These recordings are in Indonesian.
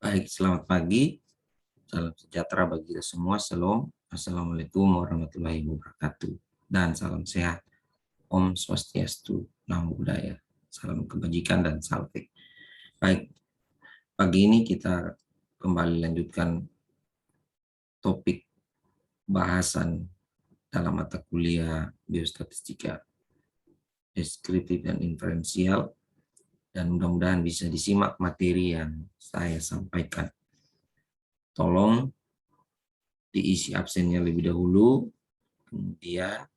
Baik, selamat pagi. Salam sejahtera bagi kita semua. Shalom. Assalamualaikum warahmatullahi wabarakatuh. Dan salam sehat. Om Swastiastu, Namo Buddhaya. Salam kebajikan dan salam. Baik, pagi ini kita kembali lanjutkan topik bahasan dalam mata kuliah biostatistika deskriptif dan inferensial, dan mudah-mudahan bisa disimak materi yang saya sampaikan. Tolong diisi absennya lebih dahulu, kemudian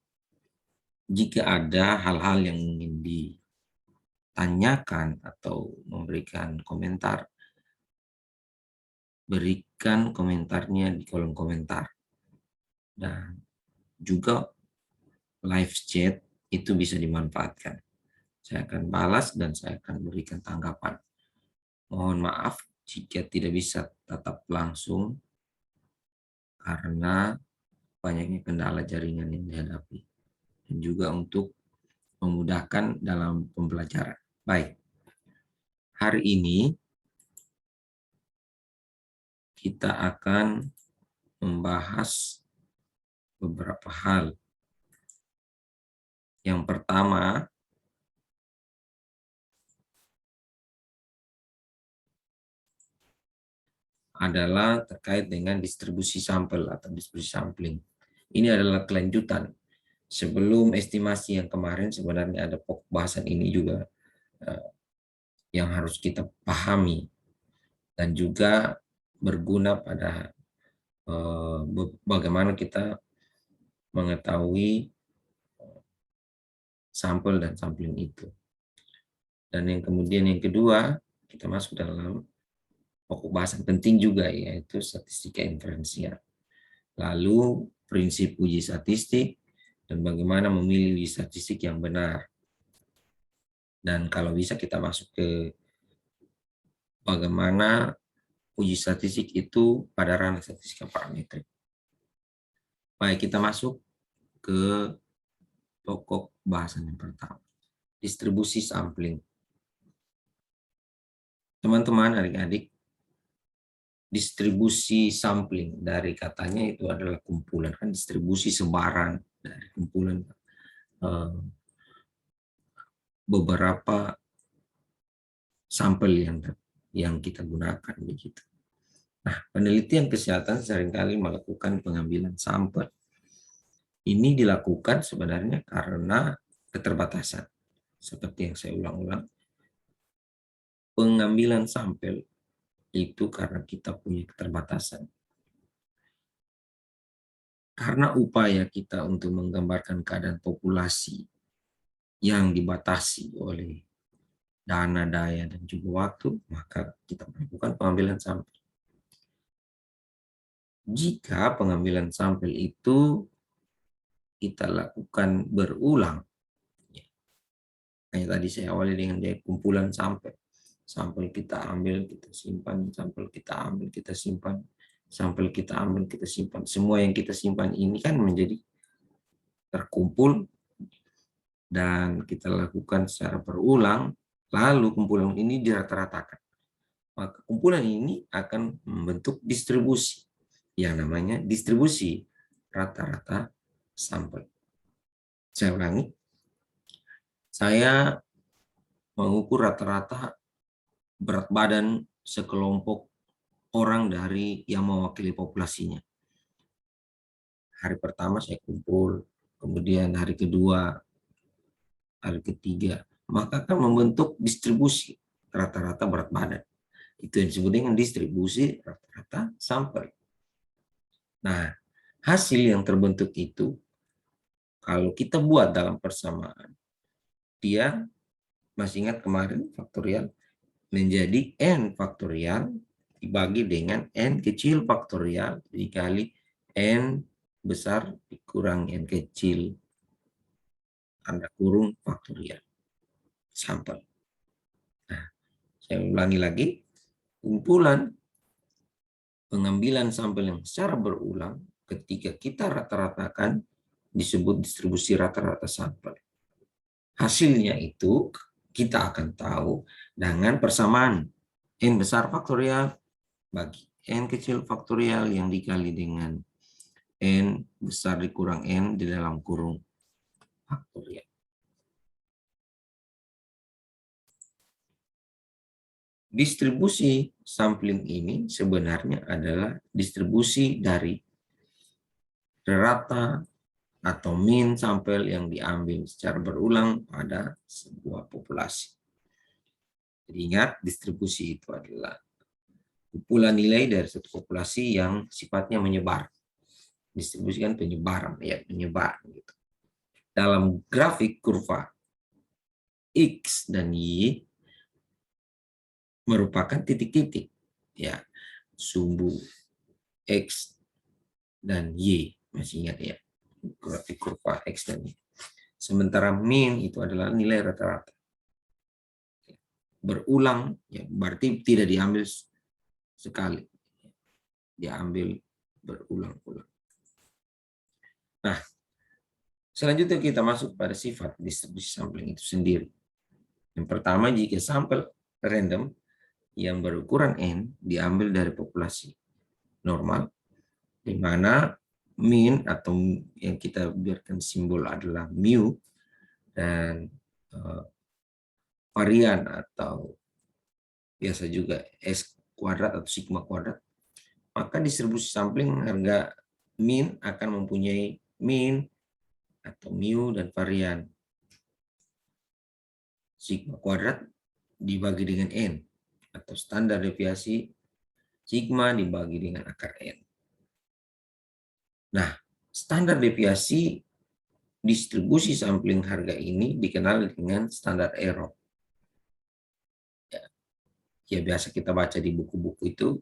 jika ada hal-hal yang ingin ditanyakan atau memberikan komentar, berikan komentarnya di kolom komentar. Dan juga live chat itu bisa dimanfaatkan. Saya akan balas dan saya akan berikan tanggapan. Mohon maaf jika tidak bisa tatap langsung karena banyaknya kendala jaringan yang dihadapi. Dan juga untuk memudahkan dalam pembelajaran. Baik, hari ini kita akan membahas beberapa hal. Yang pertama adalah terkait dengan distribusi sampel atau distribusi sampling. Ini adalah kelanjutan. Sebelum estimasi yang kemarin sebenarnya ada pokok bahasan ini juga yang harus kita pahami dan juga berguna pada bagaimana kita mengetahui sampel dan sampling itu. Dan yang kemudian yang kedua, kita masuk dalam pokok bahasan penting juga, yaitu statistika inferensial. Lalu prinsip uji statistik dan bagaimana memilih uji statistik yang benar. Dan kalau bisa kita masuk ke bagaimana uji statistik itu pada ranah statistika parametrik. Baik, kita masuk ke pokok bahasan yang pertama, distribusi sampling. Teman-teman, adik-adik, distribusi sampling dari katanya itu adalah kumpulan, kan distribusi sebaran dari kumpulan beberapa sampel yang kita gunakan begitu. Nah, penelitian kesehatan seringkali melakukan pengambilan sampel. Ini dilakukan sebenarnya karena keterbatasan. Seperti yang saya ulang-ulang, pengambilan sampel itu karena kita punya keterbatasan. Karena upaya kita untuk menggambarkan keadaan populasi yang dibatasi oleh dana, daya, dan juga waktu, maka kita melakukan pengambilan sampel. Jika pengambilan sampel itu kita lakukan berulang, kayak tadi saya awali dengan kumpulan sampel. Sampel kita ambil, kita simpan, sampel kita ambil, kita simpan, sampel kita ambil, kita simpan. Semua yang kita simpan ini kan menjadi terkumpul dan kita lakukan secara berulang, lalu kumpulan ini dirata-ratakan. Maka kumpulan ini akan membentuk distribusi yang namanya distribusi rata-rata sampel. Saya ulangi, saya mengukur rata-rata berat badan sekelompok orang dari yang mewakili populasinya. Hari pertama saya kumpul, kemudian hari kedua, hari ketiga, maka akan membentuk distribusi rata-rata berat badan. Itu yang disebut dengan distribusi rata-rata sampel. Nah, hasil yang terbentuk itu, kalau kita buat dalam persamaan, dia, masih ingat kemarin faktorial, menjadi N faktorial dibagi dengan N kecil faktorial dikali N besar dikurangi N kecil, tanda kurung faktorial, sampel. Nah, saya ulangi lagi, kumpulan pengambilan sampel yang secara berulang ketika kita rata-ratakan disebut distribusi rata-rata sampel. Hasilnya itu kita akan tahu dengan persamaan N besar faktorial bagi N kecil faktorial yang dikali dengan N besar dikurang N di dalam kurung faktorial. Distribusi sampling ini sebenarnya adalah distribusi dari rata atau mean sampel yang diambil secara berulang pada sebuah populasi. Jadi ingat, distribusi itu adalah kumpulan nilai dari satu populasi yang sifatnya menyebar. Distribusi kan penyebaran, ya menyebar. Gitu. Dalam grafik kurva X dan Y merupakan titik-titik, ya sumbu X dan Y, masih ingat ya, grafik kurva X dan Y. Sementara mean itu adalah nilai rata-rata. Berulang, ya berarti tidak diambil sekali, diambil berulang-ulang. Nah, selanjutnya kita masuk pada sifat distribusi sampling itu sendiri. Yang pertama, jika sampel random yang berukuran N diambil dari populasi normal, di mana mean atau yang kita biarkan simbol adalah mu dan varian atau biasa juga S kuadrat atau sigma kuadrat, maka distribusi sampling harga mean akan mempunyai mean atau mu dan varian sigma kuadrat dibagi dengan N atau standar deviasi sigma dibagi dengan akar N. Nah, standar deviasi distribusi sampling harga ini dikenal dengan standar error. Ya, biasa kita baca di buku-buku itu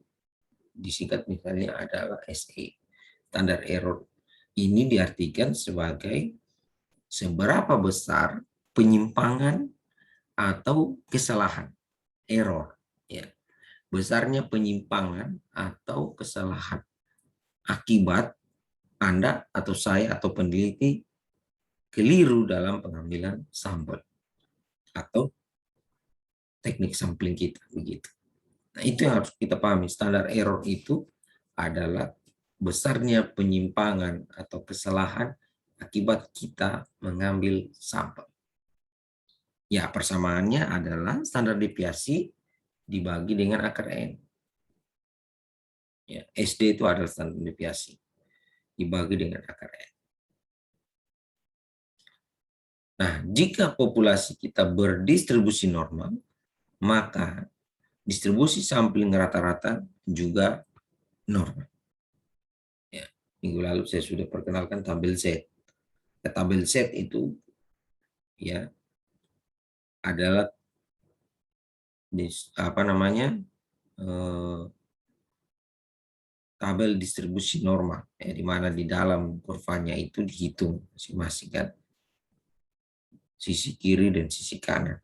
disingkat misalnya adalah SA. Standar error ini diartikan sebagai seberapa besar penyimpangan atau kesalahan, error, ya, besarnya penyimpangan atau kesalahan akibat Anda atau saya atau peneliti keliru dalam pengambilan sampel atau teknik sampling kita, begitu. Nah, itu yang harus kita pahami. Standar error itu adalah besarnya penyimpangan atau kesalahan akibat kita mengambil sampel. Ya, persamaannya adalah standar deviasi dibagi dengan akar N. Ya, SD itu adalah standar deviasi dibagi dengan akar N. Nah, jika populasi kita berdistribusi normal, maka distribusi sampling rata-rata juga normal. Ya, minggu lalu saya sudah perkenalkan tabel Z. Tabel Z itu ya adalah tabel distribusi normal, ya, di mana di dalam kurvanya itu dihitung masing-masing kan sisi kiri dan sisi kanan.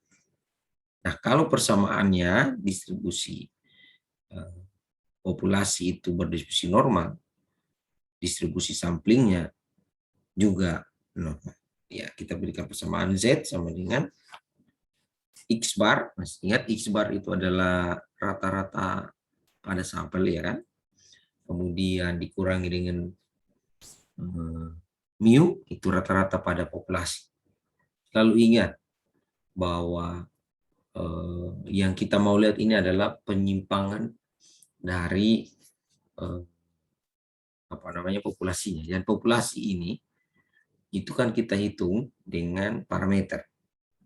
Nah, kalau persamaannya distribusi populasi itu berdistribusi normal, distribusi samplingnya juga normal. Ya, kita berikan persamaan Z sama dengan X bar. Masih ingat X bar itu adalah rata-rata pada sampel, ya kan? Kemudian dikurangi dengan mu, itu rata-rata pada populasi. Lalu ingat bahwa yang kita mau lihat ini adalah penyimpangan dari populasinya. Dan populasi ini itu kan kita hitung dengan parameter.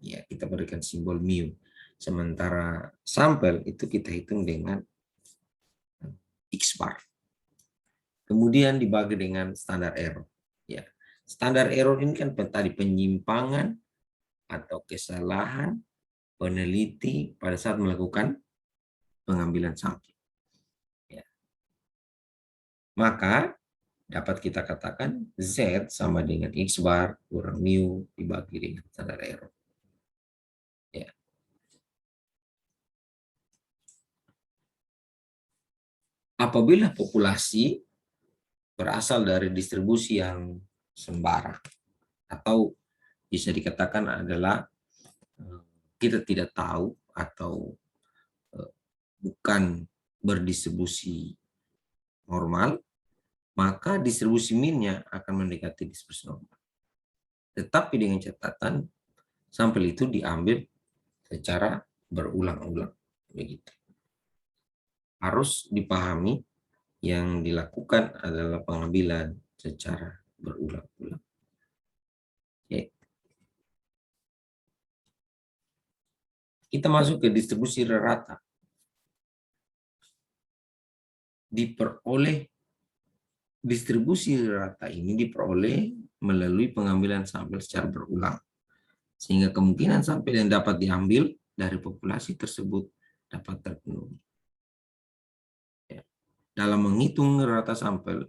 Ya, kita berikan simbol mu. Sementara sampel itu kita hitung dengan X bar. Kemudian dibagi dengan standar error. Ya, standar error ini kan tadi penyimpangan atau kesalahan peneliti pada saat melakukan pengambilan sampel. Ya. Maka dapat kita katakan Z sama dengan X bar kurang mu dibagi dengan standar error. Ya. Apabila populasi berasal dari distribusi yang sembarang atau bisa dikatakan adalah kita tidak tahu atau bukan berdistribusi normal, maka distribusi mean-nya akan mendekati distribusi normal. Tetapi dengan catatan sampel itu diambil secara berulang-ulang. Begitu. Harus dipahami yang dilakukan adalah pengambilan secara berulang-ulang. Oke. Kita masuk ke distribusi rata. Distribusi rata ini diperoleh melalui pengambilan sampel secara berulang. Sehingga kemungkinan sampel yang dapat diambil dari populasi tersebut dapat terpenuhi. Dalam menghitung rata sampel,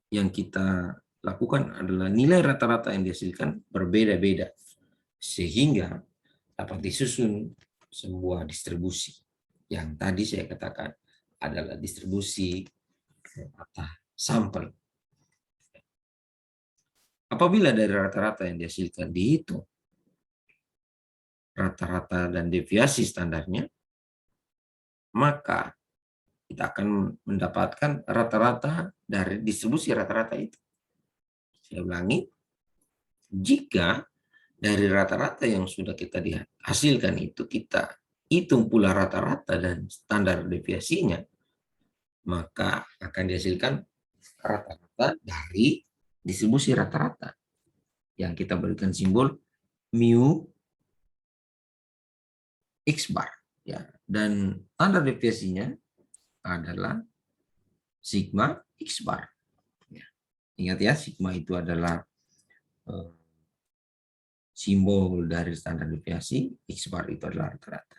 yang kita lakukan adalah nilai rata-rata yang dihasilkan berbeda-beda. Sehingga dapat disusun sebuah distribusi. Yang tadi saya katakan adalah distribusi rata sampel. Apabila dari rata-rata yang dihasilkan dihitung rata-rata dan deviasi standarnya, maka kita akan mendapatkan rata-rata dari distribusi rata-rata itu. Saya ulangi, jika dari rata-rata yang sudah kita hasilkan itu kita hitung pula rata-rata dan standar deviasinya, maka akan dihasilkan rata-rata dari distribusi rata-rata yang kita berikan simbol mu x bar, ya, dan standar deviasinya adalah sigma x bar. Ya. Ingat ya, sigma itu adalah simbol dari standar deviasi, x bar itu adalah rata-rata.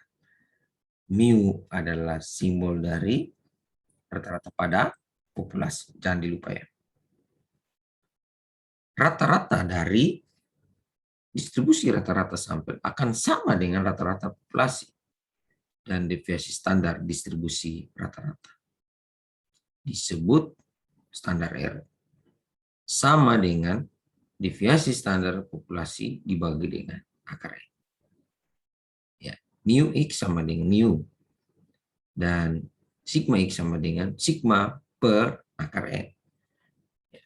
Mu adalah simbol dari rata-rata pada populasi, jangan dilupa ya. Rata-rata dari distribusi rata-rata sampel akan sama dengan rata-rata populasi dan deviasi standar distribusi rata-rata. Disebut standar error. Sama dengan deviasi standar populasi dibagi dengan akar N. Ya, mu X sama dengan mu. Dan sigma X sama dengan sigma per akar N. Ya.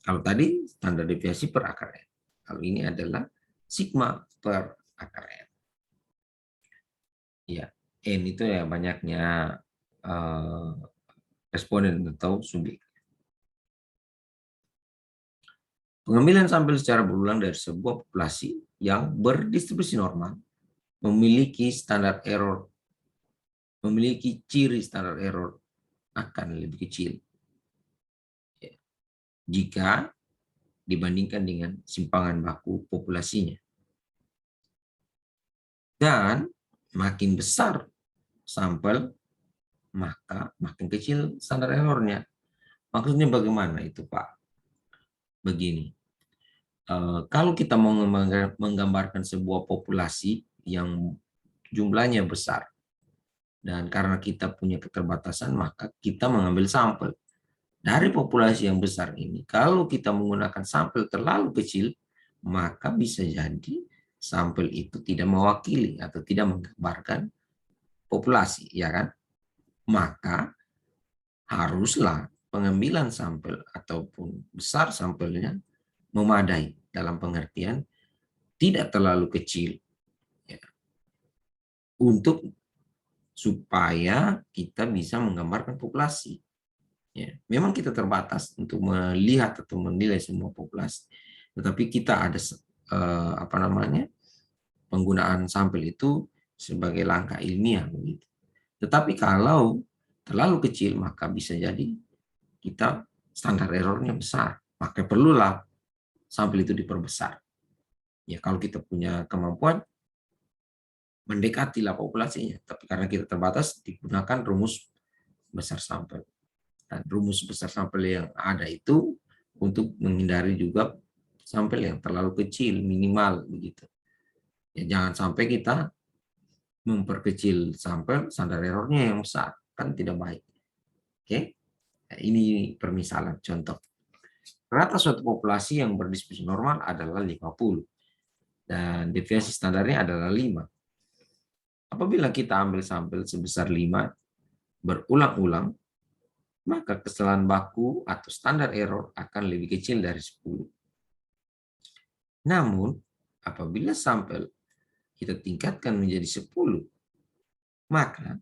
Kalau tadi standar deviasi per akar N. Kalau ini adalah sigma per akar N. Ya, N itu ya banyaknya responden atau subjek. Pengambilan sampel secara berulang dari sebuah populasi yang berdistribusi normal memiliki standar error, memiliki ciri standar error akan lebih kecil jika dibandingkan dengan simpangan baku populasinya. Dan makin besar sampel, maka makin kecil standar errornya. Maksudnya bagaimana itu, Pak? Begini, kalau kita mau menggambarkan sebuah populasi yang jumlahnya besar, dan karena kita punya keterbatasan, maka kita mengambil sampel. Dari populasi yang besar ini, kalau kita menggunakan sampel terlalu kecil, maka bisa jadi sampel itu tidak mewakili atau tidak menggambarkan populasi, ya kan? Maka haruslah pengambilan sampel ataupun besar sampelnya memadai dalam pengertian tidak terlalu kecil, ya, untuk supaya kita bisa menggambarkan populasi. Ya, memang kita terbatas untuk melihat atau menilai semua populasi, tetapi kita ada penggunaan sampel itu sebagai langkah ilmiah begitu. Tetapi kalau terlalu kecil maka bisa jadi kita standar errornya besar, maka perlulah sampel itu diperbesar. Ya, kalau kita punya kemampuan mendekatilah populasinya, tapi karena kita terbatas digunakan rumus besar sampel. Dan rumus besar sampel yang ada itu untuk menghindari juga sampel yang terlalu kecil, minimal begitu. Ya, jangan sampai kita memperkecil sampel, standar errornya yang besar, kan tidak baik. Oke, nah, ini permisalan contoh. Rata suatu populasi yang berdistribusi normal adalah 50 dan deviasi standarnya adalah 5. Apabila kita ambil sampel sebesar 5, berulang-ulang, maka kesalahan baku atau standar error akan lebih kecil dari 10. Namun, apabila sampel kita tingkatkan menjadi 10, maka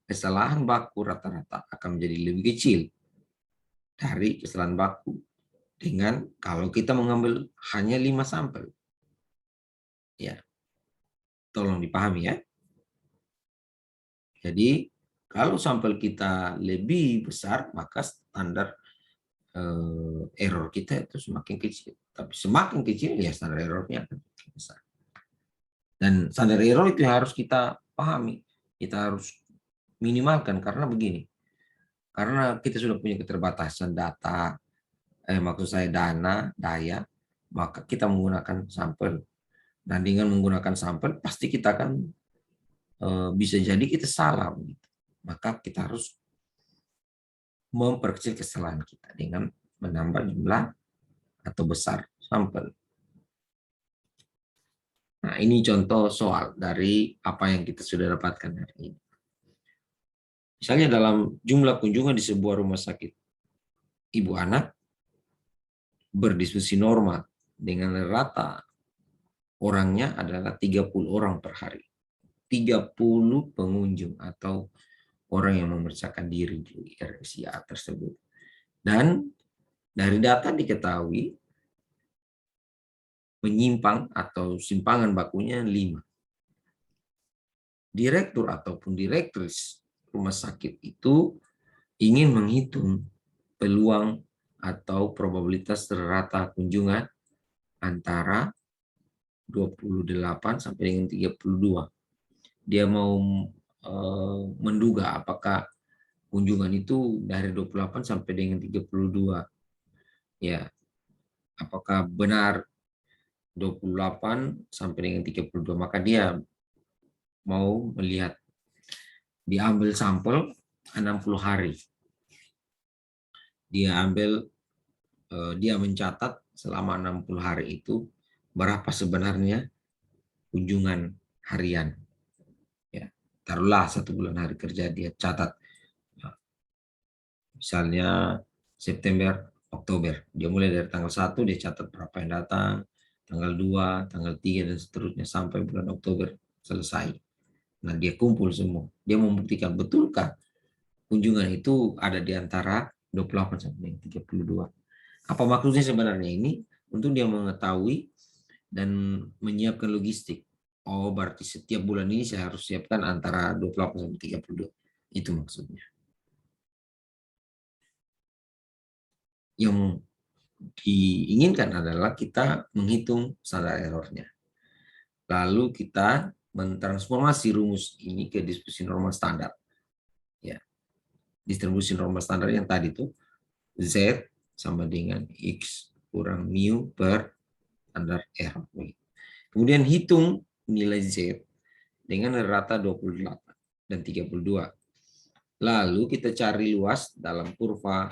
kesalahan baku rata-rata akan menjadi lebih kecil dari kesalahan baku dengan kalau kita mengambil hanya 5 sampel. Ya, tolong dipahami ya. Jadi, kalau sampel kita lebih besar, maka standar error kita itu semakin kecil. Tapi semakin kecil, ya standar errornya akan besar. Dan standar error itu yang harus kita pahami. Kita harus minimalkan, karena begini. Karena kita sudah punya keterbatasan data, maksud saya daya, maka kita menggunakan sampel. Dan dengan menggunakan sampel, pasti kita akan bisa jadi kita salah. Maka kita harus memperkecil kesalahan kita dengan menambah jumlah atau besar sampel. Nah, ini contoh soal dari apa yang kita sudah dapatkan hari ini. Misalnya dalam jumlah kunjungan di sebuah rumah sakit, ibu anak berdiskusi normal dengan rata orangnya adalah 30 orang per hari. 30 pengunjung atau orang yang memeriksakan diri di RSIA tersebut. Dan dari data diketahui menyimpang atau simpangan bakunya 5. Direktur ataupun direktris rumah sakit itu ingin menghitung peluang atau probabilitas rata kunjungan antara 28 sampai dengan 32. Dia mau menduga apakah kunjungan itu dari 28 sampai dengan 32. Ya, apakah benar 28 sampai dengan 32, maka dia mau melihat, diambil sampel 60 hari. Dia mencatat selama 60 hari itu berapa sebenarnya kunjungan harian. Ya, taruhlah 1 bulan hari kerja dia catat. Misalnya September, Oktober. Dia mulai dari tanggal 1 dia catat berapa yang datang, tanggal 2, tanggal 3 dan seterusnya sampai bulan Oktober selesai. Nah, dia kumpul semua. Dia membuktikan betulkah kunjungan itu ada di antara 28 sampai 32. Apa maksudnya sebenarnya ini? Untuk dia mengetahui dan menyiapkan logistik. Oh, berarti setiap bulan ini saya harus siapkan antara 28 sampai 32. Itu maksudnya. Yang diinginkan adalah kita menghitung standar errornya. Lalu kita mentransformasi rumus ini ke distribusi normal standar. Ya, distribusi normal standar yang tadi itu Z sama dengan X kurang mu per standar error. Kemudian hitung nilai Z dengan rata 28 dan 32. Lalu kita cari luas dalam kurva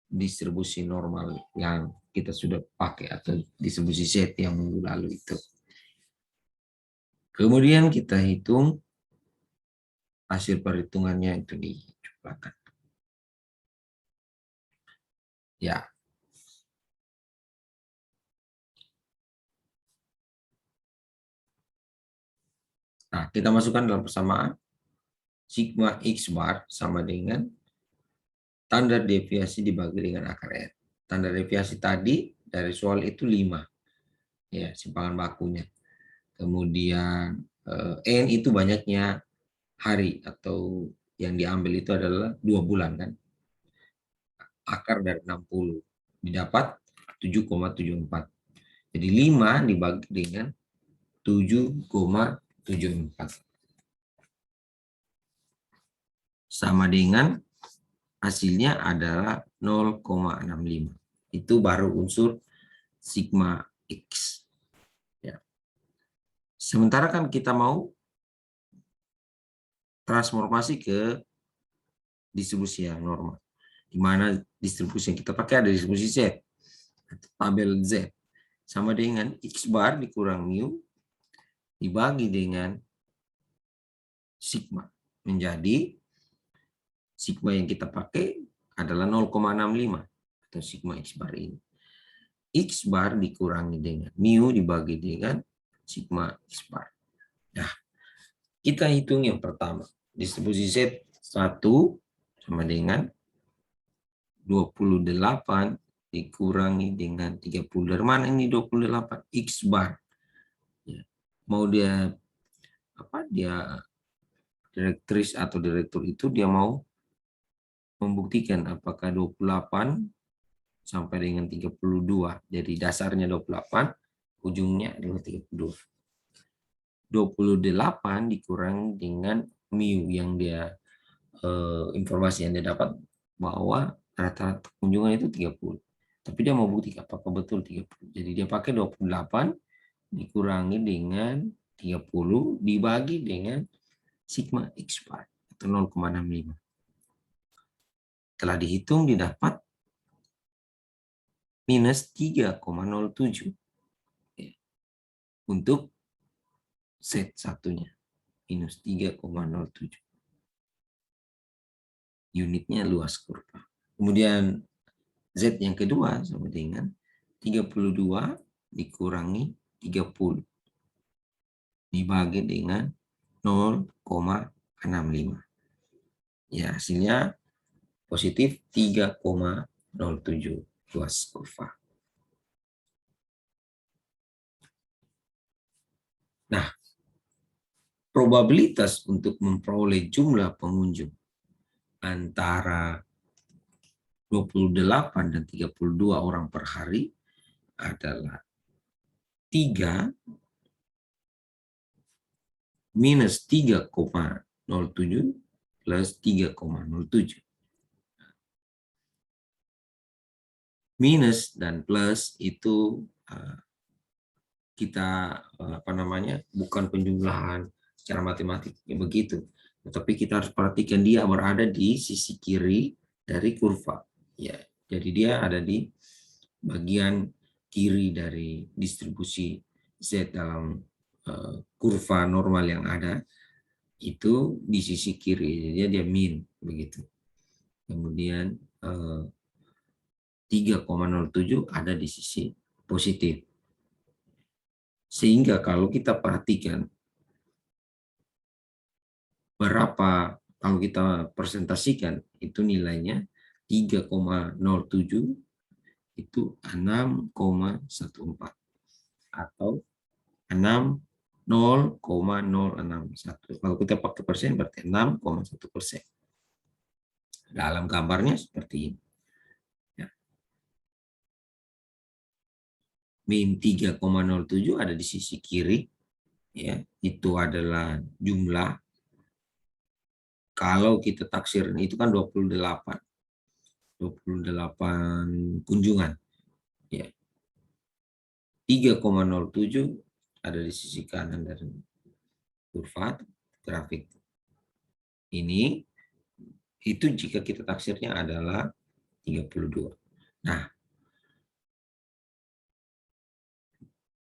distribusi normal yang kita sudah pakai atau distribusi Z yang minggu lalu itu. Kemudian kita hitung hasil perhitungannya itu dijumlahkan. Ya. Nah, kita masukkan dalam persamaan sigma X bar sama dengan standar deviasi dibagi dengan akar R. Standar deviasi tadi dari soal itu 5. Ya, simpangan bakunya. Kemudian N itu banyaknya hari atau yang diambil itu adalah 2 bulan kan. Akar dari 60 didapat 7,74. Jadi 5 dibagi dengan 7,74. Sama dengan hasilnya adalah 0,65. Itu baru unsur sigma X. Ya. Sementara kan kita mau transformasi ke distribusi yang normal. Di mana distribusi yang kita pakai ada distribusi Z. Tabel Z. Sama dengan X bar dikurang mu dibagi dengan sigma. Menjadi sigma yang kita pakai adalah 0,65 atau sigma X bar ini. X bar dikurangi dengan mu dibagi dengan sigma X bar. Nah, kita hitung yang pertama. Distribusi Z 1 sama dengan 28 dikurangi dengan 30. Dari mana ini 28? X bar. Ya. Mau dia direktris atau direktur itu dia mau membuktikan apakah 28 sampai dengan 32. Jadi dasarnya 28, ujungnya adalah 32. 28 dikurangi dengan mu yang dia informasi yang dia dapat bahwa rata-rata kunjungan itu 30. Tapi dia mau bukti apakah betul 30. Jadi dia pakai 28 dikurangi dengan 30 dibagi dengan sigma X bar atau 0,65. Telah dihitung didapat minus 3,07 untuk set satunya, minus 3,07. Unitnya luas kurva. Kemudian Z yang kedua sama dengan 32 dikurangi 30 dibagi dengan 0,65. Ya, hasilnya positif 3,07 luas kurva. Nah, probabilitas untuk memperoleh jumlah pengunjung antara 28 dan 32 orang per hari adalah 3 minus 3,07 plus 3,07. Minus dan plus itu kita bukan penjumlahan secara matematik begitu, tetapi kita harus perhatikan dia berada di sisi kiri dari kurva. Ya, jadi dia ada di bagian kiri dari distribusi Z dalam kurva normal yang ada, itu di sisi kiri, jadi dia min begitu. Kemudian 3,07 ada di sisi positif. Sehingga kalau kita perhatikan berapa, kalau kita presentasikan itu nilainya 3,07 itu 6,14 atau 0,061. Kalau kita pakai persen berarti 6,1%. Dalam gambarnya seperti ini. Ya. Min 3,07 ada di sisi kiri. Ya, itu adalah jumlah. Kalau kita taksir itu kan 28 kunjungan. Ya. 3,07 ada di sisi kanan dari kurva grafik ini. Itu jika kita taksirnya adalah 32. Nah,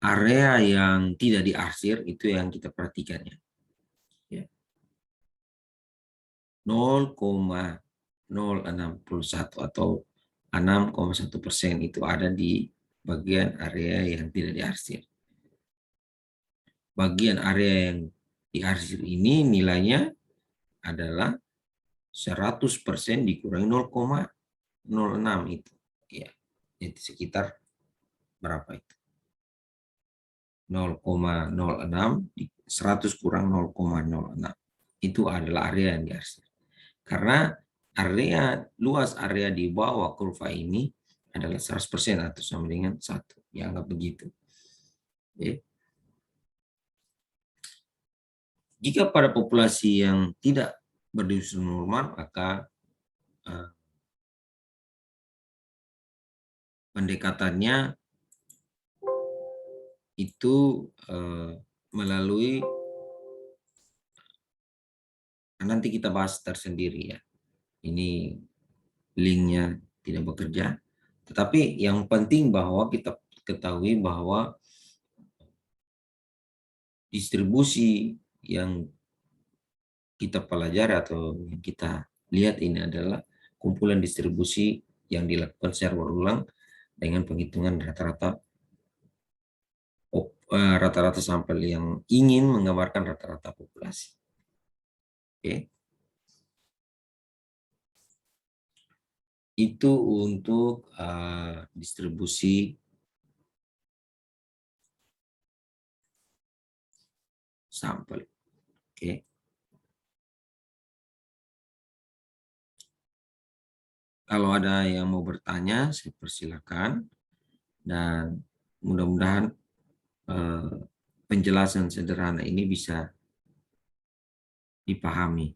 area yang tidak diarsir itu yang kita perhatikan ya. 0,061 atau 6,1% itu ada di bagian area yang tidak diarsir. Bagian area yang diarsir ini nilainya adalah 100% dikurangi 0,06 itu. Ya, itu sekitar berapa itu? 0,06 100 kurang 0,06. Itu adalah area yang diarsir. Karena luas area di bawah kurva ini adalah 100% atau sama dengan 1. Dianggap begitu. Oke. Jika pada populasi yang tidak berdistribusi normal, maka pendekatannya itu melalui, nanti kita bahas tersendiri ya. Ini linknya tidak bekerja. Tetapi yang penting bahwa kita ketahui bahwa distribusi yang kita pelajari atau yang kita Lihat, ini adalah kumpulan distribusi yang dilakukan secara berulang dengan penghitungan rata-rata sampel yang ingin menggambarkan rata-rata populasi. Oke. Itu untuk distribusi sampel. Oke. Kalau ada yang mau bertanya, saya persilakan, dan mudah-mudahan penjelasan sederhana ini bisa dipahami.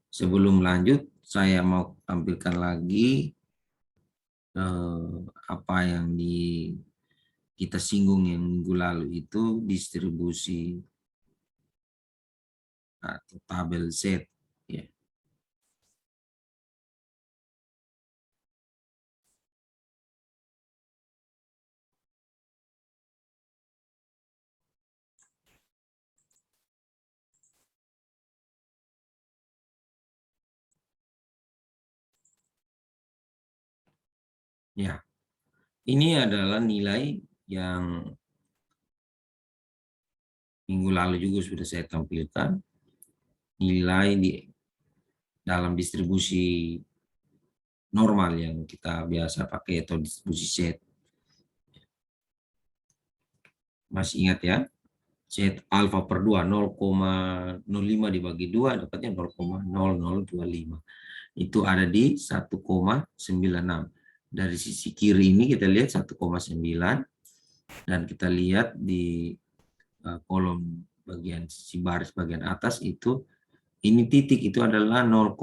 Sebelum lanjut, saya mau tampilkan lagi apa yang kita singgung yang minggu lalu itu, distribusi atau tabel Z. Ya. Ya, ini adalah nilai yang minggu lalu juga sudah saya tampilkan, nilai di dalam distribusi normal yang kita biasa pakai atau distribusi Z. Masih ingat ya? Z alfa per 2, 0,05 dibagi 2 dapatnya 0,0025. Itu ada di 1,96. Dari sisi kiri ini kita lihat 1,9, dan kita lihat di kolom bagian sisi baris bagian atas itu, ini titik itu adalah 0,0.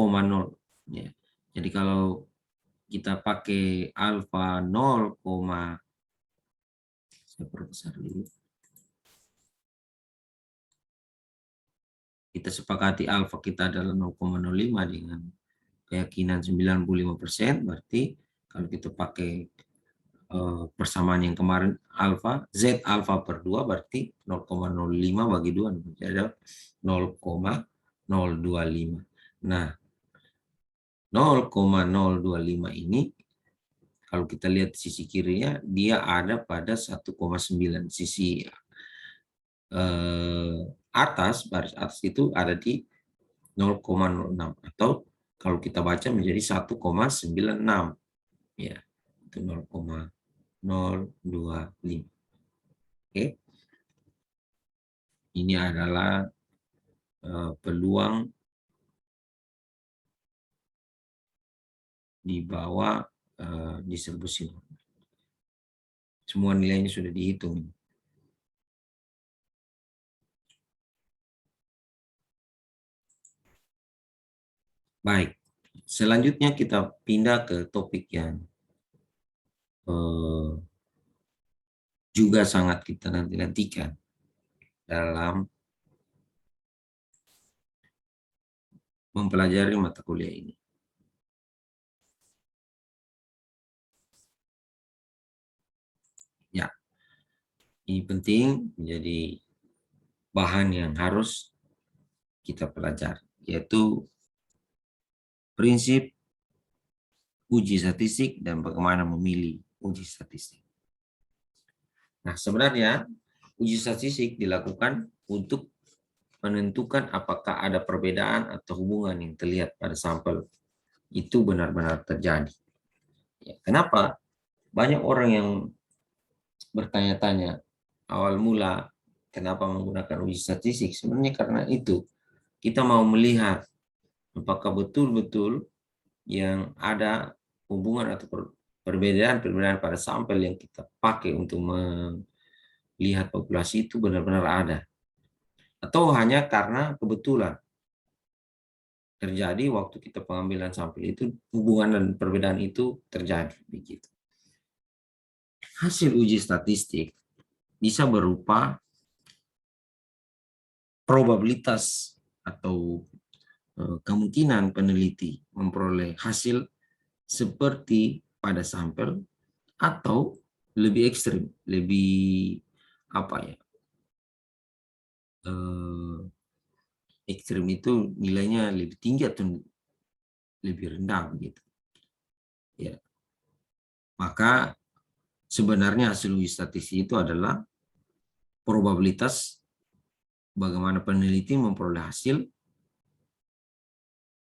Ya. Jadi kalau kita pakai alfa 0, saya perbesar dulu. Kita sepakati alfa kita adalah 0,05 dengan keyakinan 95%, berarti kalau kita pakai persamaan yang kemarin alfa, Z alfa per 2 berarti 0,05 bagi 2, jadi 0,025. Nah, 0,025 ini kalau kita lihat sisi kirinya, dia ada pada 1,9. Sisi atas, baris atas itu ada di 0,06, atau kalau kita baca menjadi 1,96. Ya, itu 0,025. Oke. Ini adalah peluang di bawah distribusi. Semua nilainya sudah dihitung. Baik, selanjutnya kita pindah ke topik yang juga sangat kita nantikan dalam mempelajari mata kuliah ini. Ya, ini penting menjadi bahan yang harus kita pelajari, yaitu prinsip uji statistik dan bagaimana memilih uji statistik. Nah, sebenarnya uji statistik dilakukan untuk menentukan apakah ada perbedaan atau hubungan yang terlihat pada sampel itu benar-benar terjadi. Ya, kenapa? Banyak orang yang bertanya-tanya awal mula kenapa menggunakan uji statistik. Sebenarnya karena itu kita mau melihat apakah betul-betul yang ada hubungan atau perbedaan-perbedaan pada sampel yang kita pakai untuk melihat populasi itu benar-benar ada, atau hanya karena kebetulan terjadi waktu kita pengambilan sampel itu hubungan dan perbedaan itu terjadi begitu. Hasil uji statistik bisa berupa probabilitas atau kemungkinan peneliti memperoleh hasil seperti pada sampel, atau lebih ekstrim, lebih apa ya? Ekstrim itu nilainya lebih tinggi atau lebih rendah begitu. Ya. Maka sebenarnya hasil uji statistik itu adalah probabilitas bagaimana peneliti memperoleh hasil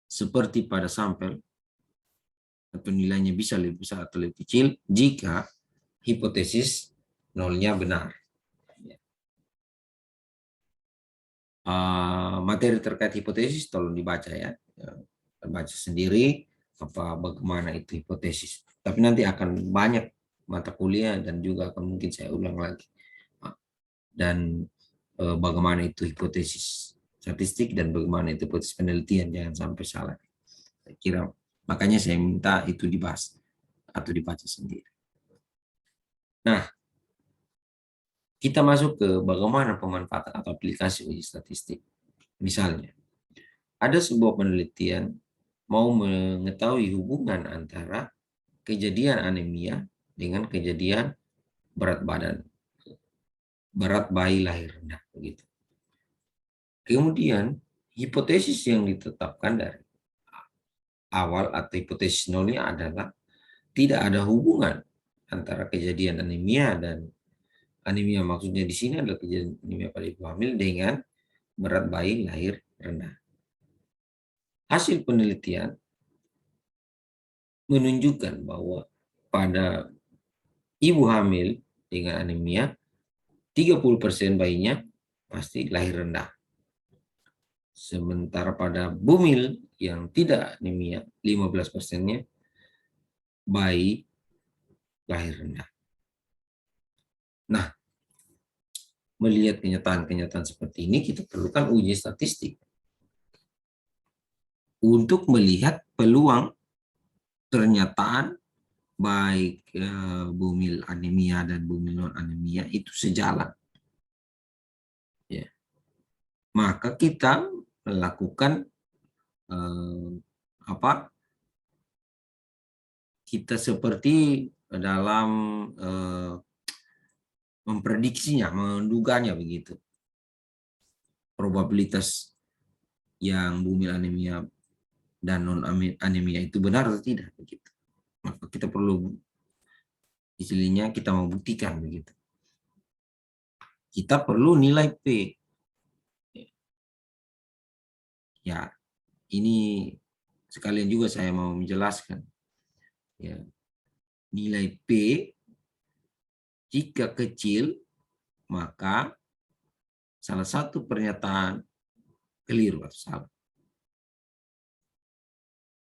seperti pada sampel atau nilainya bisa lebih besar atau lebih kecil jika hipotesis nolnya benar. Materi terkait hipotesis tolong dibaca ya, baca sendiri bagaimana itu hipotesis. Tapi nanti akan banyak mata kuliah dan juga akan mungkin saya ulang lagi. Dan bagaimana itu hipotesis statistik dan bagaimana itu hipotesis penelitian, jangan sampai salah. Saya kira makanya saya minta itu dibahas atau dibaca sendiri. Nah, kita masuk ke bagaimana pemanfaatan atau aplikasi uji statistik. Misalnya, ada sebuah penelitian mau mengetahui hubungan antara kejadian anemia dengan kejadian berat badan, berat bayi lahir rendah begitu. Kemudian hipotesis yang ditetapkan dari awal atau hipotesis nolnya adalah tidak ada hubungan antara kejadian anemia dan anemia maksudnya di sini adalah kejadian anemia pada ibu hamil dengan berat bayi lahir rendah. Hasil penelitian menunjukkan bahwa pada ibu hamil dengan anemia 30% bayinya pasti lahir rendah. Sementara pada bumil yang tidak anemia 15%-nya bayi lahir rendah. Nah, melihat kenyataan-kenyataan seperti ini kita perlukan uji statistik untuk melihat peluang pernyataan baik bumil anemia dan bumil non anemia itu sejalan. Ya. Maka kita melakukan kita seperti dalam memprediksinya, menduganya begitu. Probabilitas yang bumil anemia dan non anemia itu benar atau tidak begitu. Maka kita perlu istilahnya kita membuktikan begitu. Kita perlu nilai P. Ya, ini sekalian juga saya mau menjelaskan. Ya, nilai P jika kecil maka salah satu pernyataan keliru atau salah.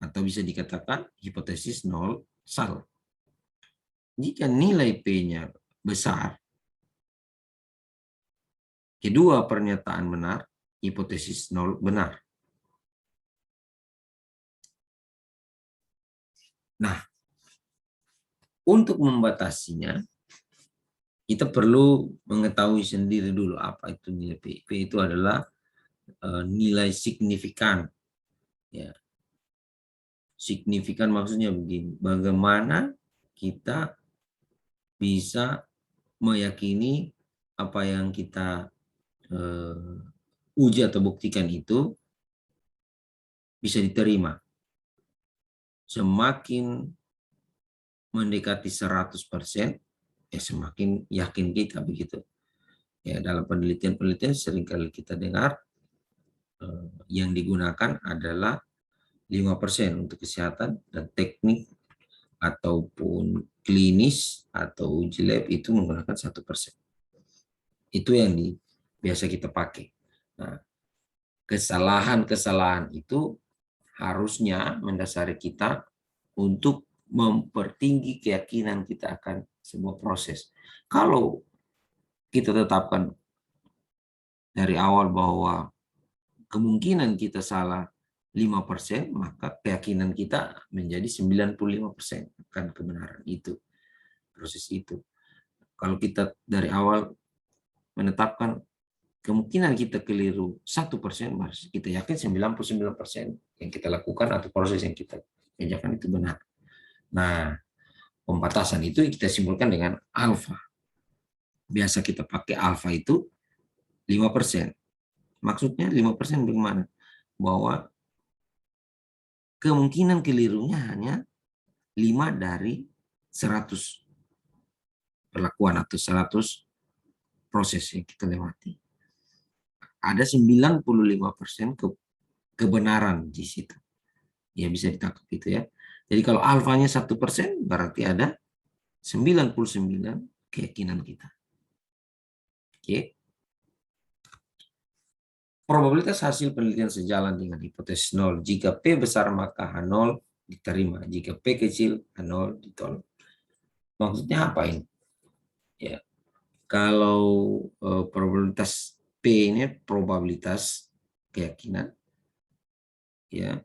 Atau bisa dikatakan hipotesis nol salah. Jika nilai P-nya besar, kedua pernyataan benar, hipotesis nol benar. Nah, untuk membatasinya, kita perlu mengetahui sendiri dulu apa itu nilai P. P itu adalah nilai signifikan. Ya. Signifikan maksudnya begini, bagaimana kita bisa meyakini apa yang kita uji atau buktikan itu bisa diterima. Semakin mendekati 100%, ya semakin yakin kita begitu. Ya, dalam penelitian-penelitian seringkali kita dengar yang digunakan adalah 5% untuk kesehatan dan teknik ataupun klinis atau uji lab itu menggunakan 1%. Itu yang biasa kita pakai. Nah, kesalahan-kesalahan itu harusnya mendasari kita untuk mempertinggi keyakinan kita akan sebuah proses. Kalau kita tetapkan dari awal bahwa kemungkinan kita salah 5%, maka keyakinan kita menjadi 95% akan kebenaran itu, proses itu. Kalau kita dari awal menetapkan kemungkinan kita keliru 1%, kita yakin 99% yang kita lakukan atau proses yang kita kerjakan itu benar. Nah, pembatasan itu kita simpulkan dengan alfa. Biasa kita pakai alfa itu 5%. Maksudnya 5% bagaimana? Bahwa kemungkinan kelirunya hanya 5 dari 100 perlakuan atau 100 proses yang kita lewati. Ada 95% kebenaran di situ. Ya bisa ditangkap itu ya. Jadi kalau alfanya 1%, berarti ada 99 keyakinan kita. Oke. Probabilitas hasil penelitian sejalan dengan hipotesis 0. Jika P besar maka H0 diterima. Jika P kecil, H0 ditolak. Maksudnya apa ini? Ya, kalau probabilitas P ini probabilitas keyakinan, ya,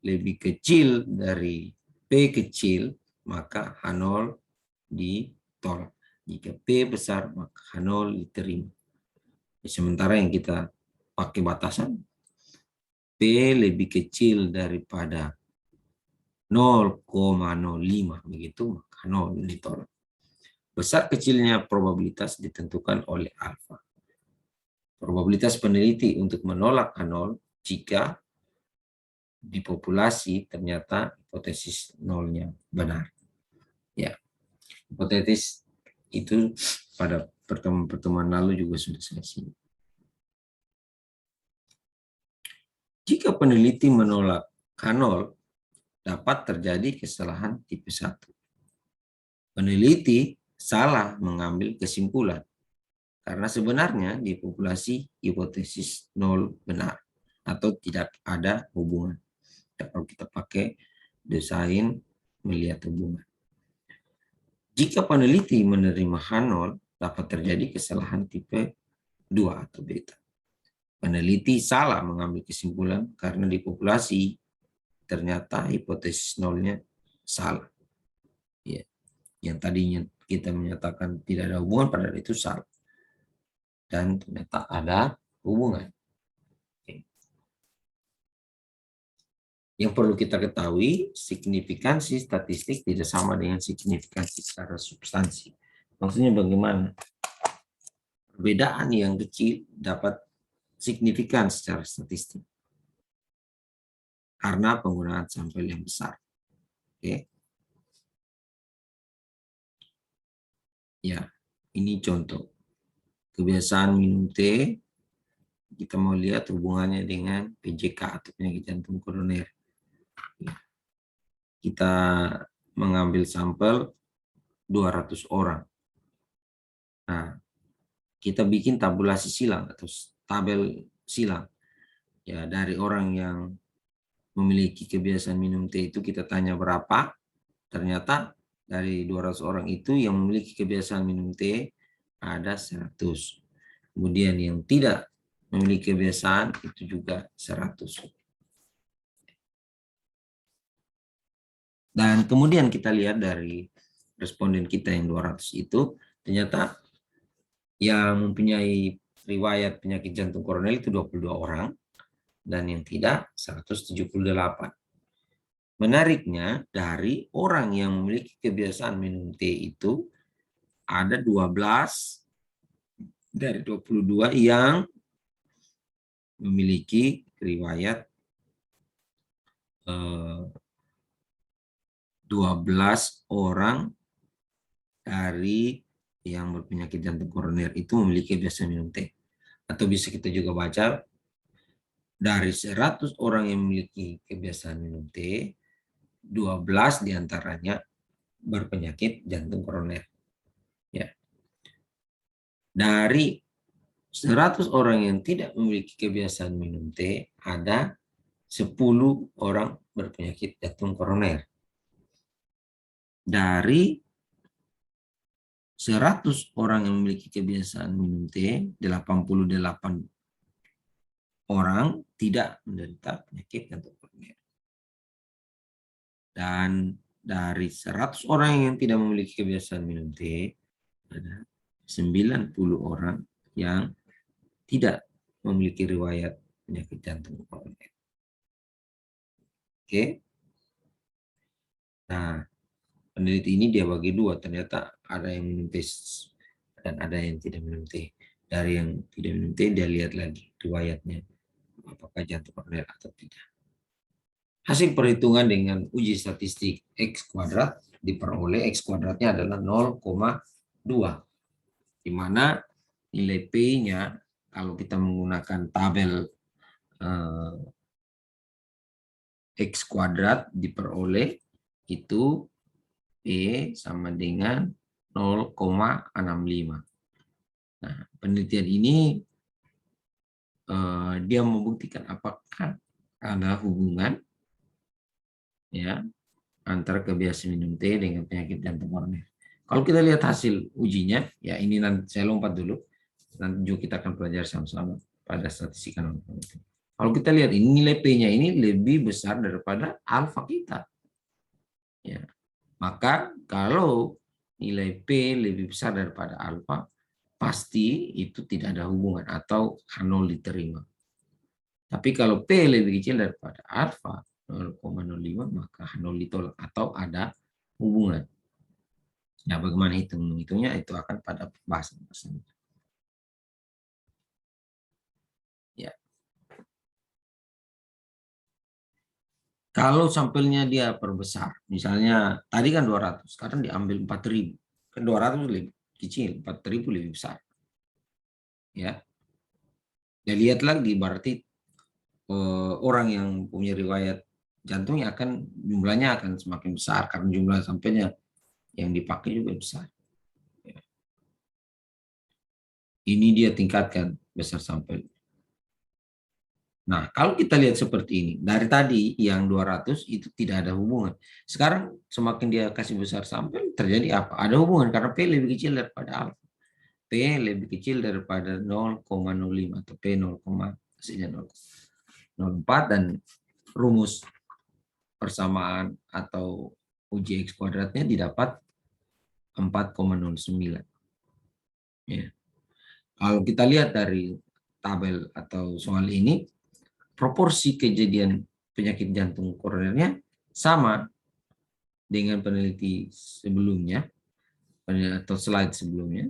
lebih kecil dari P kecil, maka H0 ditolak. Jika P besar, maka H0 diterima. Sementara yang kita pakai batasan, P lebih kecil daripada 0,05, begitu, maka 0 ditolak. Besar kecilnya probabilitas ditentukan oleh alfa. Probabilitas peneliti untuk menolak H0 jika di populasi ternyata hipotesis nolnya benar. Ya, hipotesis itu pada pertemuan lalu juga sudah saya singgung. Jika peneliti menolak H0, dapat terjadi kesalahan tipe 1. Peneliti salah mengambil kesimpulan, karena sebenarnya di populasi hipotesis 0 benar atau tidak ada hubungan. Kalau kita pakai desain melihat hubungan. Jika peneliti menerima H0, dapat terjadi kesalahan tipe 2 atau beta. Peneliti salah mengambil kesimpulan karena di populasi ternyata hipotesis nolnya salah. Ya, yang tadinya kita menyatakan tidak ada hubungan, padahal itu salah. Dan ternyata ada hubungan. Oke. Yang perlu kita ketahui, signifikansi statistik tidak sama dengan signifikansi secara substansi. Maksudnya bagaimana? Perbedaan yang kecil dapat signifikan secara statistik karena penggunaan sampel yang besar. Oke. Ya, ini contoh. Kebiasaan minum teh, kita mau lihat hubungannya dengan PJK atau penyakit jantung koroner. Kita mengambil sampel 200 orang. Nah, kita bikin tabulasi silang atau tabel silang. Ya, dari orang yang memiliki kebiasaan minum teh itu kita tanya berapa, ternyata dari 200 orang itu yang memiliki kebiasaan minum teh ada 100. Kemudian yang tidak memiliki kebiasaan itu juga 100. Dan kemudian kita lihat dari responden kita yang 200 itu, ternyata yang mempunyai riwayat penyakit jantung koroner itu 22 orang, dan yang tidak 178. Menariknya, dari orang yang memiliki kebiasaan minum teh itu, ada 12 dari 22 yang memiliki riwayat 12 orang dari yang berpenyakit jantung koroner itu memiliki kebiasaan minum teh. Atau bisa kita juga baca, dari 100 orang yang memiliki kebiasaan minum teh, 12 diantaranya berpenyakit jantung koroner. Ya. Dari 100 orang yang tidak memiliki kebiasaan minum teh, ada 10 orang berpenyakit jantung koroner. Dari 100 orang yang memiliki kebiasaan minum teh, 88 orang tidak menderita penyakit jantung koroner. Dan dari 100 orang yang tidak memiliki kebiasaan minum teh, ada 90 orang yang tidak memiliki riwayat penyakit jantung koroner. Oke. Nah, peneliti ini dia bagi dua, ternyata ada yang minum teh dan ada yang tidak minum teh. Dari yang tidak minum teh dia lihat lagi riwayatnya, apakah jantung koroner atau tidak. Hasil perhitungan dengan uji statistik X kuadrat diperoleh X kuadratnya adalah 0,2, di mana nilai P-nya kalau kita menggunakan tabel X kuadrat diperoleh itu P sama dengan 0,65. Nah, penelitian ini dia membuktikan apakah ada hubungan ya antara kebiasaan minum teh dengan penyakit jantung koroner. Kalau kita lihat hasil ujinya, ya ini nanti saya lompat dulu, nanti juga kita akan pelajari sama-sama pada statistika non. Kalau kita lihat ini nilai P-nya ini lebih besar daripada alfa kita. Ya. Maka kalau nilai P lebih besar daripada alfa, pasti itu tidak ada hubungan atau H0 diterima. Tapi kalau P lebih kecil daripada alfa 0,05, maka H0 ditolak atau ada hubungan. Nah, bagaimana hitungnya itu akan pada pembahasan. Ya. Kalau sampelnya dia perbesar, misalnya tadi kan 200, sekarang diambil 4.000. Kan 200 lebih kecil, 4.000 lebih besar. Ya. Ya lihat lagi berarti orang yang punya riwayat jantungnya akan jumlahnya akan semakin besar karena jumlah sampelnya yang dipakai juga besar. Ya. Ini dia tingkatkan besar sampel. Nah, kalau kita lihat seperti ini, dari tadi yang 200 itu tidak ada hubungan. Sekarang semakin dia kasih besar sampel, terjadi apa? Ada hubungan karena P lebih kecil daripada alfa. P lebih kecil daripada 0,05 atau P 0,04, dan rumus persamaan atau uji X kuadratnya didapat 4,09. Ya. Kalau kita lihat dari tabel atau soal ini, proporsi kejadian penyakit jantung koronernya sama dengan peneliti sebelumnya atau slide sebelumnya,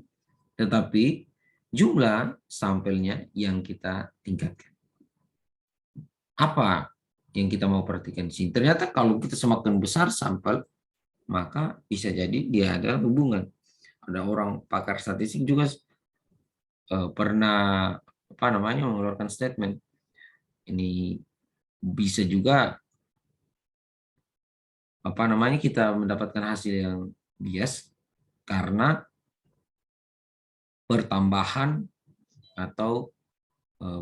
tetapi jumlah sampelnya yang kita tingkatkan. Apa yang kita mau perhatikan di sini? Ternyata kalau kita semakin besar sampel, maka bisa jadi dia ada hubungan. Ada orang pakar statistik juga pernah mengeluarkan statement. Ini bisa juga kita mendapatkan hasil yang bias karena pertambahan atau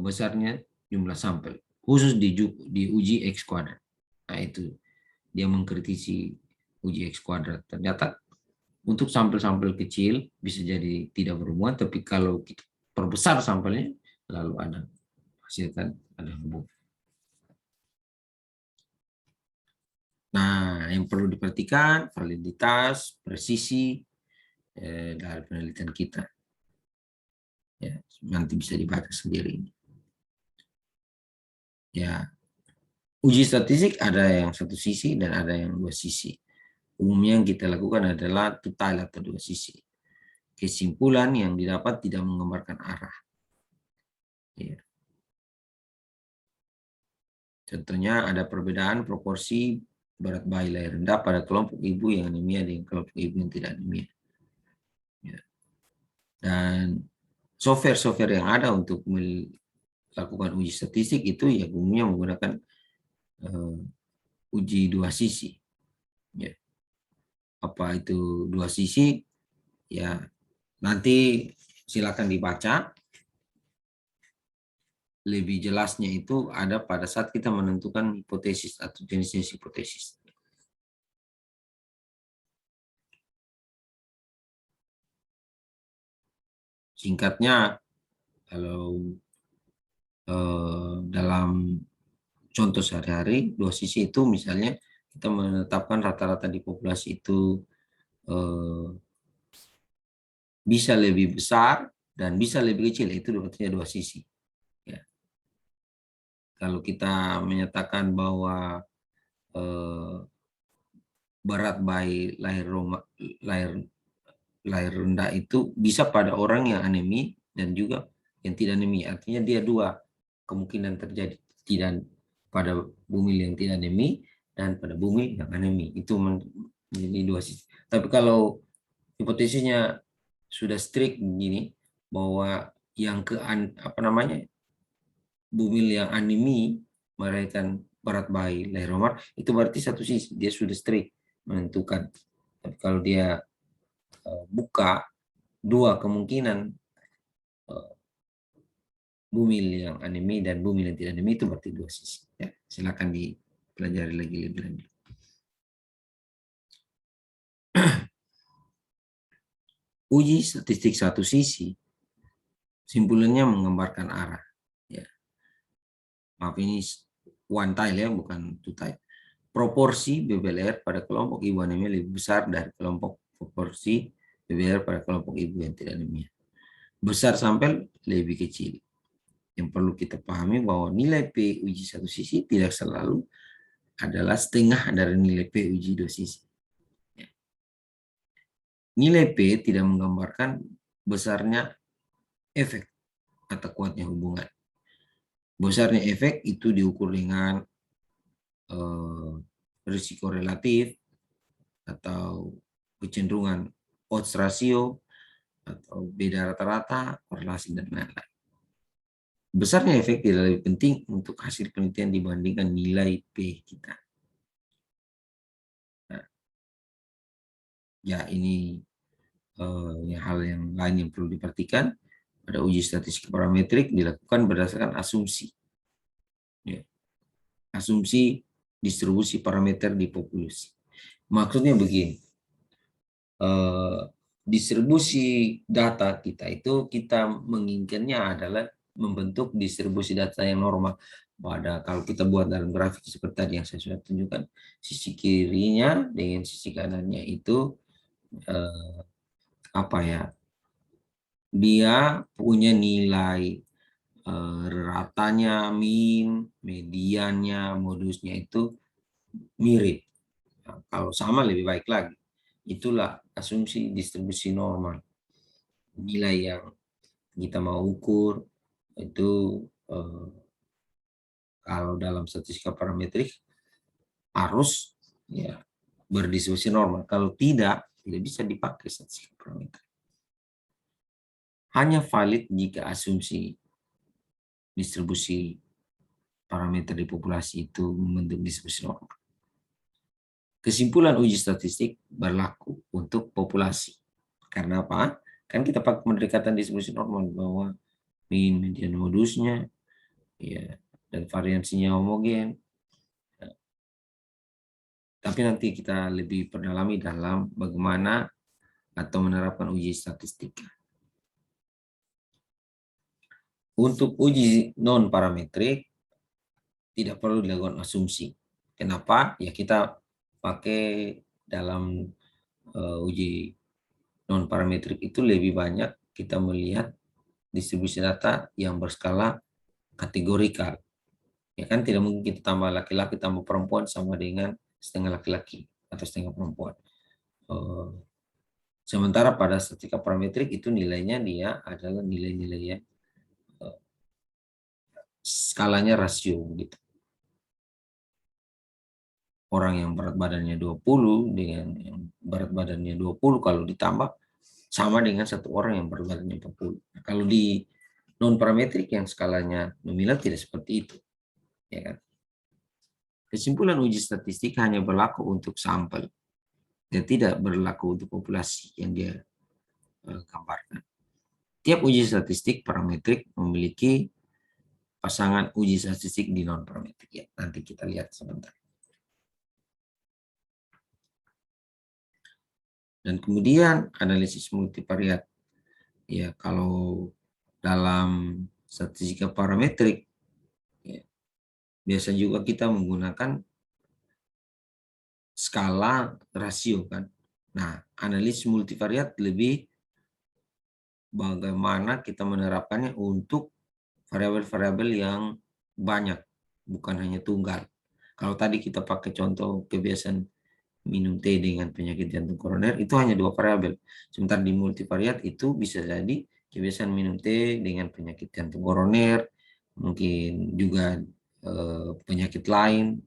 besarnya jumlah sampel khusus di uji X kuadrat. Nah, itu dia mengkritisi uji X kuadrat. Ternyata untuk sampel-sampel kecil bisa jadi tidak berhubungan, tapi kalau kita perbesar sampelnya lalu ada hasilkan ada hubungan. Nah, yang perlu diperhatikan validitas, presisi dari penelitian kita. Ya, nanti bisa dibaca sendiri. Ya, uji statistik ada yang satu sisi dan ada yang dua sisi. Umumnya yang kita lakukan adalah total atau dua sisi. Kesimpulan yang didapat tidak menggambarkan arah. Ya. Contohnya ada perbedaan proporsi berat bayi lahir rendah pada kelompok ibu yang anemia dengan kelompok ibu yang tidak anemia. Ya. Dan software yang ada untuk melakukan uji statistik itu ya umumnya menggunakan uji dua sisi. Ya. Apa itu dua sisi? Ya, nanti silakan dibaca. Lebih jelasnya itu ada pada saat kita menentukan hipotesis atau jenis-jenis hipotesis. Singkatnya, kalau dalam contoh sehari-hari, dua sisi itu misalnya kita menetapkan rata-rata di populasi itu bisa lebih besar dan bisa lebih kecil, itu artinya dua sisi. Ya. Kalau kita menyatakan bahwa berat bayi lahir rendah itu bisa pada orang yang anemia dan juga yang tidak anemia, artinya dia dua kemungkinan terjadi, tidak pada bumil yang tidak anemi dan pada bumil yang anemi. Itu menjadi dua sisi. Tapi kalau hipotesisnya sudah strict begini, bahwa yang apa namanya, bumil yang anemi melahirkan berat bayi lahir Omar, itu berarti satu sisi dia sudah strict menentukan. Tapi kalau dia buka dua kemungkinan, bumil yang anemi dan bumil yang tidak anemi, itu berarti dua sisi. Ya, silakan dipelajari lagi lebih lanjut. Uji statistik satu sisi, simpulannya menggambarkan arah. Ya. Maaf, ini one tile ya, bukan two tile. Proporsi BBLR pada kelompok ibu anemia lebih besar dari kelompok proporsi BBLR pada kelompok ibu yang tidak anemia. Besar sampel lebih kecil. Yang perlu kita pahami bahwa nilai P uji satu sisi tidak selalu adalah setengah dari nilai P uji dua sisi. Nilai P tidak menggambarkan besarnya efek atau kuatnya hubungan. Besarnya efek itu diukur dengan risiko relatif atau kecenderungan odds ratio atau beda rata-rata, korelasi, dan lain-lain. Besarnya efek tidak lebih penting untuk hasil penelitian dibandingkan nilai P kita. Nah, ya ini hal yang lain yang perlu diperhatikan. Pada uji statistik parametrik dilakukan berdasarkan asumsi. Ya. Asumsi distribusi parameter di populasi. Maksudnya begini, distribusi data kita itu kita menginginkannya adalah membentuk distribusi data yang normal. Kalau kita buat dalam grafik seperti tadi yang saya sudah tunjukkan, sisi kirinya dengan sisi kanannya itu apa ya? Dia punya nilai ratanya, min, mediannya, modusnya itu mirip. Nah, kalau sama lebih baik lagi. Itulah asumsi distribusi normal. Nilai yang kita mau ukur itu kalau dalam statistika parametrik harus ya berdistribusi normal. Kalau tidak bisa dipakai statistika parametrik. Hanya valid jika asumsi distribusi parameter di populasi itu membentuk distribusi normal. Kesimpulan uji statistik berlaku untuk populasi. Karena apa? Kan kita pakai pendekatan distribusi normal bahwa min, median, modusnya, ya, dan variansinya homogen. Tapi nanti kita lebih perdalami dalam bagaimana atau menerapkan uji statistik. Untuk uji non-parametrik, tidak perlu dilakukan asumsi. Kenapa? Ya kita pakai dalam uji non-parametrik itu lebih banyak kita melihat distribusi data yang berskala kategorikal. Ya kan tidak mungkin kita tambah laki-laki tambah perempuan sama dengan setengah laki-laki atau setengah perempuan. Sementara pada statistika parametrik itu nilainya dia adalah nilai-nilai yang skalanya rasio gitu. Orang yang berat badannya 20 dengan yang berat badannya 20 kalau ditambah sama dengan satu orang yang berat badannya 40. Nah, kalau di non parametrik yang skalanya nominal tidak seperti itu. Ya kan? Kesimpulan uji statistik hanya berlaku untuk sampel dan tidak berlaku untuk populasi yang dia gambarkan. Tiap uji statistik parametrik memiliki pasangan uji statistik di non parametrik. Ya, nanti kita lihat sebentar. Dan kemudian analisis multivariat. Ya, kalau dalam statistika parametrik, ya, biasa juga kita menggunakan skala rasio kan. Nah, analisis multivariat lebih bagaimana kita menerapkannya untuk variabel-variabel yang banyak, bukan hanya tunggal. Kalau tadi kita pakai contoh kebiasaan minum teh dengan penyakit jantung koroner, itu hanya dua variabel. Sementara di multivariat itu bisa jadi kebiasaan minum teh dengan penyakit jantung koroner, mungkin juga penyakit lain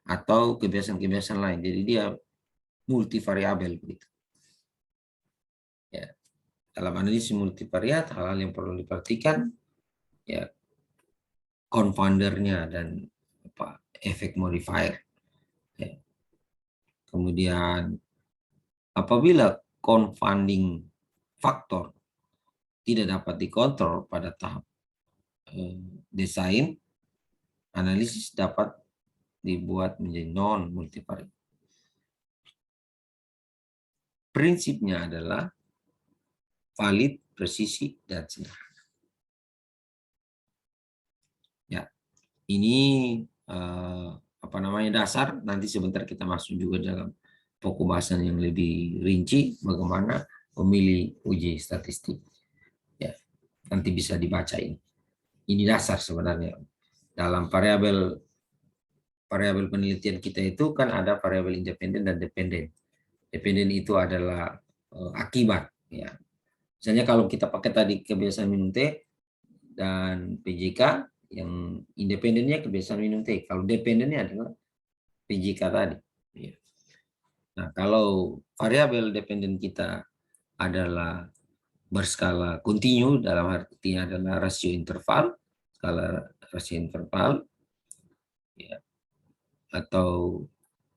atau kebiasaan-kebiasaan lain. Jadi dia multivariabel begitu. Ya, dalam analisis multivariat hal-hal yang perlu diperhatikan ya confoundernya dan efek modifier. Ya. Kemudian apabila confounding faktor tidak dapat dikontrol pada tahap desain, analisis dapat dibuat menjadi non multivariat. Prinsipnya adalah valid, presisi, dan sederhana. Ya, ini dasar. Nanti sebentar kita masuk juga dalam pokok bahasan yang lebih rinci bagaimana memilih uji statistik. Ya, nanti bisa dibaca ini. Ini dasar sebenarnya. Dalam variabel penelitian kita itu kan ada variabel independen dan dependen. Dependen itu adalah akibat. Ya. Misalnya kalau kita pakai tadi kebiasaan minum teh dan PJK, yang independennya kebiasaan minum teh. Kalau dependennya adalah PJK tadi. Ya. Nah, kalau variabel dependen kita adalah berskala kontinu, dalam artinya adalah rasio interval, skala rasio interval, ya, atau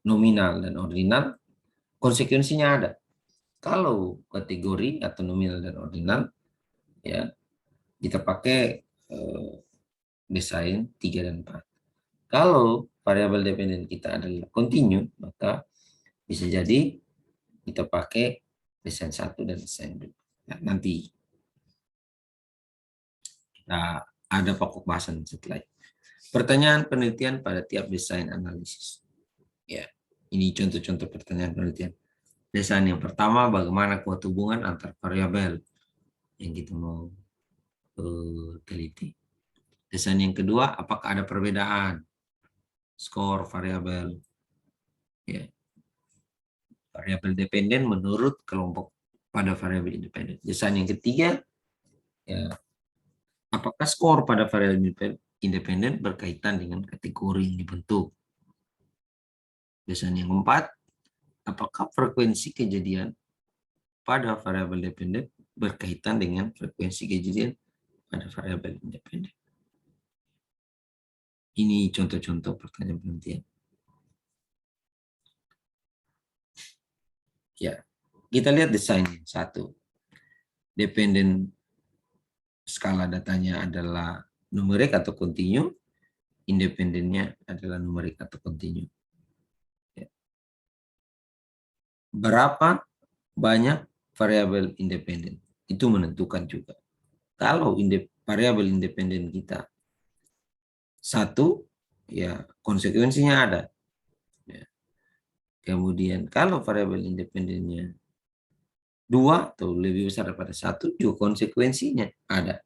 nominal dan ordinal, konsekuensinya ada. Kalau kategori atau nominal dan ordinal, ya kita pakai desain 3 dan 4. Kalau variabel dependen kita adalah kontinu, maka bisa jadi kita pakai desain 1 dan desain 2. Nah, nanti kita ada pokok bahasan setelah itu. Pertanyaan penelitian pada tiap desain analisis. Ya, ini contoh-contoh pertanyaan penelitian. Desain yang pertama, bagaimana kuat hubungan antar variabel yang kita mau teliti. Desain yang kedua, apakah ada perbedaan skor variabel, ya, variabel dependen menurut kelompok pada variabel independen. Desain yang ketiga, ya, apakah skor pada variabel independen berkaitan dengan kategori yang dibentuk. Desain yang keempat, apakah frekuensi kejadian pada variabel dependen berkaitan dengan frekuensi kejadian pada variabel independen. Ini contoh-contoh pertanyaan penelitian. Ya, kita lihat desain satu. Dependen skala datanya adalah numerik atau kontinu, independennya adalah numerik atau kontinu. Ya. Berapa banyak variabel independen? Itu menentukan juga. Kalau variabel independen kita satu, ya konsekuensinya ada. Ya. Kemudian kalau variabel independennya 2 atau lebih besar daripada 1, juga konsekuensinya ada.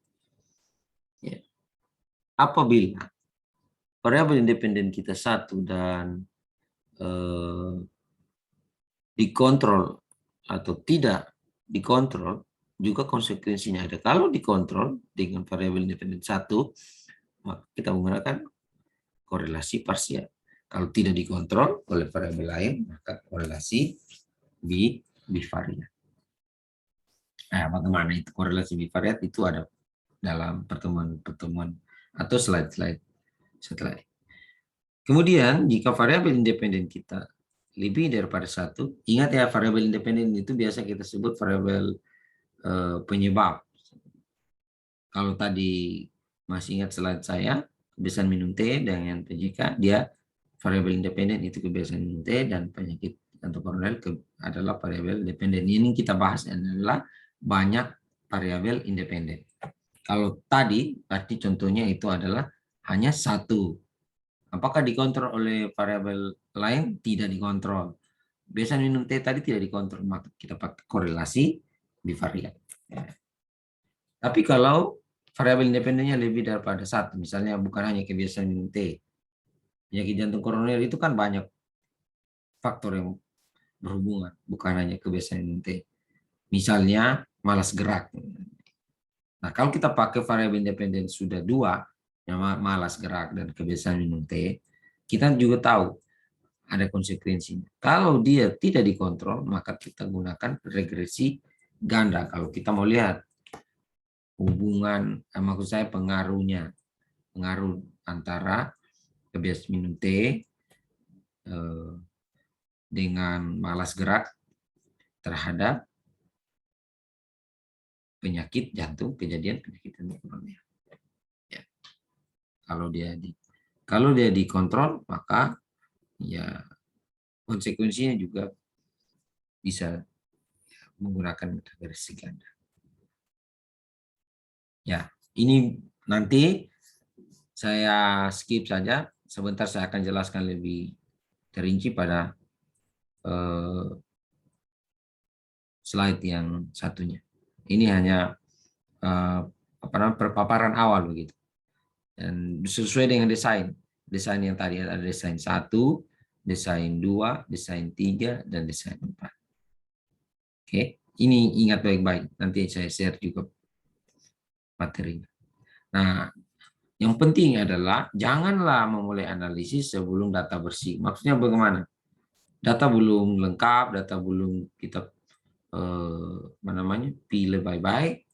Ya. Apabila variabel independen kita 1 dan dikontrol atau tidak dikontrol, juga konsekuensinya ada. Kalau dikontrol dengan variabel independen 1, maka kita menggunakan korelasi parsial. Kalau tidak dikontrol oleh variabel lain, maka korelasi bivariat. Nah, bagaimana itu korelasi bivariat? Itu ada dalam pertemuan-pertemuan atau slide-slide setelah ini. Kemudian, jika variabel independen kita lebih daripada 1, ingat ya, variabel independen itu biasa kita sebut variabel penyebab. Kalau tadi masih ingat slide saya, kebiasaan minum teh dengan PJK, dia variabel independen itu kebiasaan minum teh, dan penyakit jantung koroner adalah variabel dependen. Ini kita bahas adalah banyak variabel independen. Kalau tadi berarti contohnya itu adalah hanya satu. Apakah dikontrol oleh variabel lain? Tidak dikontrol. Biasanya minum teh tadi tidak dikontrol, maka kita pakai korelasi bivariat. Ya. Tapi kalau variabel independennya lebih daripada 1, misalnya bukan hanya kebiasaan minum teh, penyakit jantung koroner itu kan banyak faktor yang berhubungan, bukan hanya kebiasaan minum teh. Misalnya malas gerak. Nah, kalau kita pakai variabel independen sudah 2, malas gerak dan kebiasaan minum teh, kita juga tahu ada konsekuensinya. Kalau dia tidak dikontrol, maka kita gunakan regresi ganda. Kalau kita mau lihat hubungan, maksud saya pengaruh antara kebiasaan minum teh dengan malas gerak terhadap penyakit jantung, kejadian penyakit jantung. Ya. Kalau dia dikontrol, maka ya konsekuensinya juga bisa menggunakan regresi ganda. Ya, ini nanti saya skip saja. Sebentar saya akan jelaskan lebih terinci pada slide yang satunya. Ini hanya perpaparan awal begitu. Dan sesuai dengan desain yang tadi ada desain 1, desain 2, desain 3, dan desain 4. Oke, ini ingat baik-baik. Nanti saya share juga materinya. Nah, yang penting adalah janganlah memulai analisis sebelum data bersih. Maksudnya bagaimana? Data belum lengkap, data belum kita pilih baik-baik,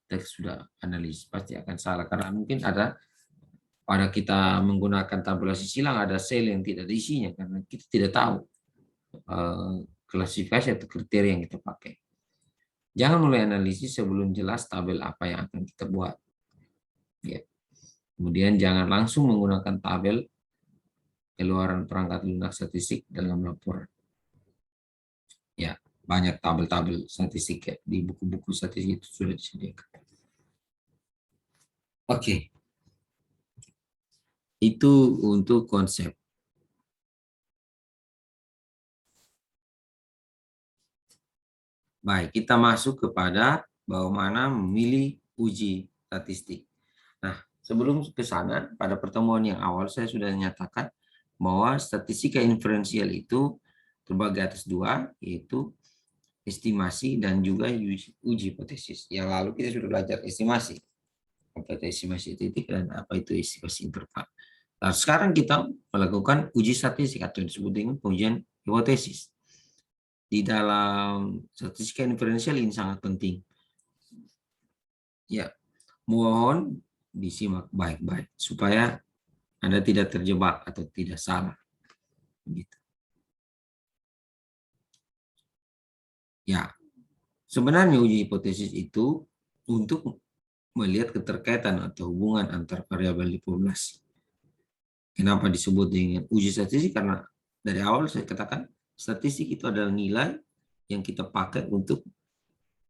kita sudah analisis pasti akan salah karena mungkin ada pada kita menggunakan tabulasi silang ada sel yang tidak diisinya karena kita tidak tahu klasifikasi atau kriteria yang kita pakai. Jangan mulai analisis sebelum jelas tabel apa yang akan kita buat. Ya. Kemudian jangan langsung menggunakan tabel keluaran perangkat lunak statistik dalam laporan. Ya, banyak tabel-tabel statistik ya, di buku-buku statistik itu sudah disediakan. Oke. Itu untuk konsep. Baik, kita masuk kepada bagaimana memilih uji statistik. Nah, sebelum ke sana, pada pertemuan yang awal saya sudah menyatakan bahwa statistika inferensial itu terbagi atas 2, yaitu estimasi dan juga uji hipotesis. Yang lalu kita sudah belajar estimasi. Apa itu estimasi titik dan apa itu estimasi interval. Nah, sekarang kita melakukan uji statistik atau disebut dengan pengujian hipotesis. Di dalam statistika inferensial ini sangat penting. Ya, mohon disimak baik-baik supaya Anda tidak terjebak atau tidak salah. Gitu. Ya, sebenarnya uji hipotesis itu untuk melihat keterkaitan atau hubungan antar variabel di populasi. Kenapa disebut dengan uji statistik? Karena dari awal saya katakan statistik itu adalah nilai yang kita pakai untuk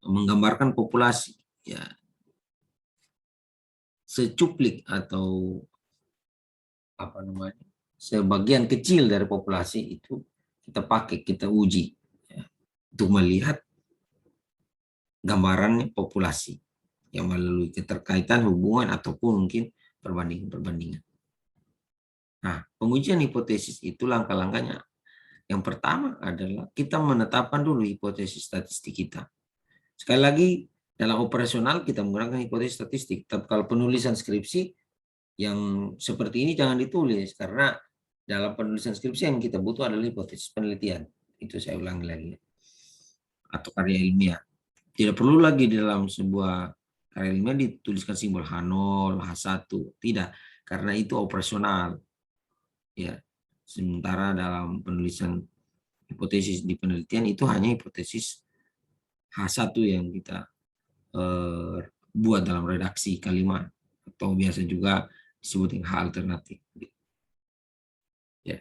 menggambarkan populasi. Ya, secuplik atau sebagian kecil dari populasi itu kita pakai, kita uji ya, untuk melihat gambaran populasi yang melalui keterkaitan hubungan ataupun mungkin perbandingan-perbandingan. Nah, pengujian hipotesis itu langkah-langkahnya. Yang pertama adalah kita menetapkan dulu hipotesis statistik kita. Sekali lagi, dalam operasional kita menggunakan hipotesis statistik. Tapi kalau penulisan skripsi yang seperti ini jangan ditulis, karena dalam penulisan skripsi yang kita butuh adalah hipotesis penelitian. Itu saya ulangi lagi. Atau karya ilmiah. Tidak perlu lagi di dalam sebuah karya ilmiah dituliskan simbol H0, H1. Tidak, karena itu operasional. Ya, sementara dalam penulisan hipotesis di penelitian itu hanya hipotesis H1 yang kita buat dalam redaksi kalimat atau biasa juga disebut dengan H alternatif. Ya,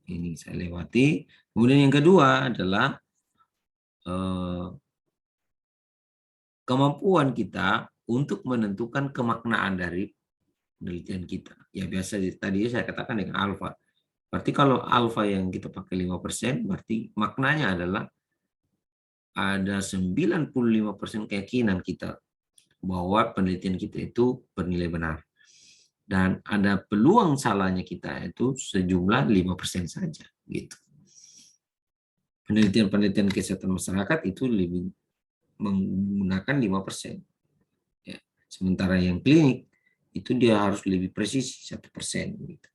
ini saya lewati. Kemudian yang kedua adalah kemampuan kita untuk menentukan kemaknaan dari penelitian kita. Ya biasa tadi saya katakan dengan alfa. Berarti kalau alfa yang kita pakai 5%, berarti maknanya adalah ada 95% keyakinan kita bahwa penelitian kita itu bernilai benar. Dan ada peluang salahnya kita itu sejumlah 5% saja. Gitu. Penelitian-penelitian kesehatan masyarakat itu lebih menggunakan 5%. Ya. Sementara yang klinik itu dia harus lebih presisi 1%. Gitu.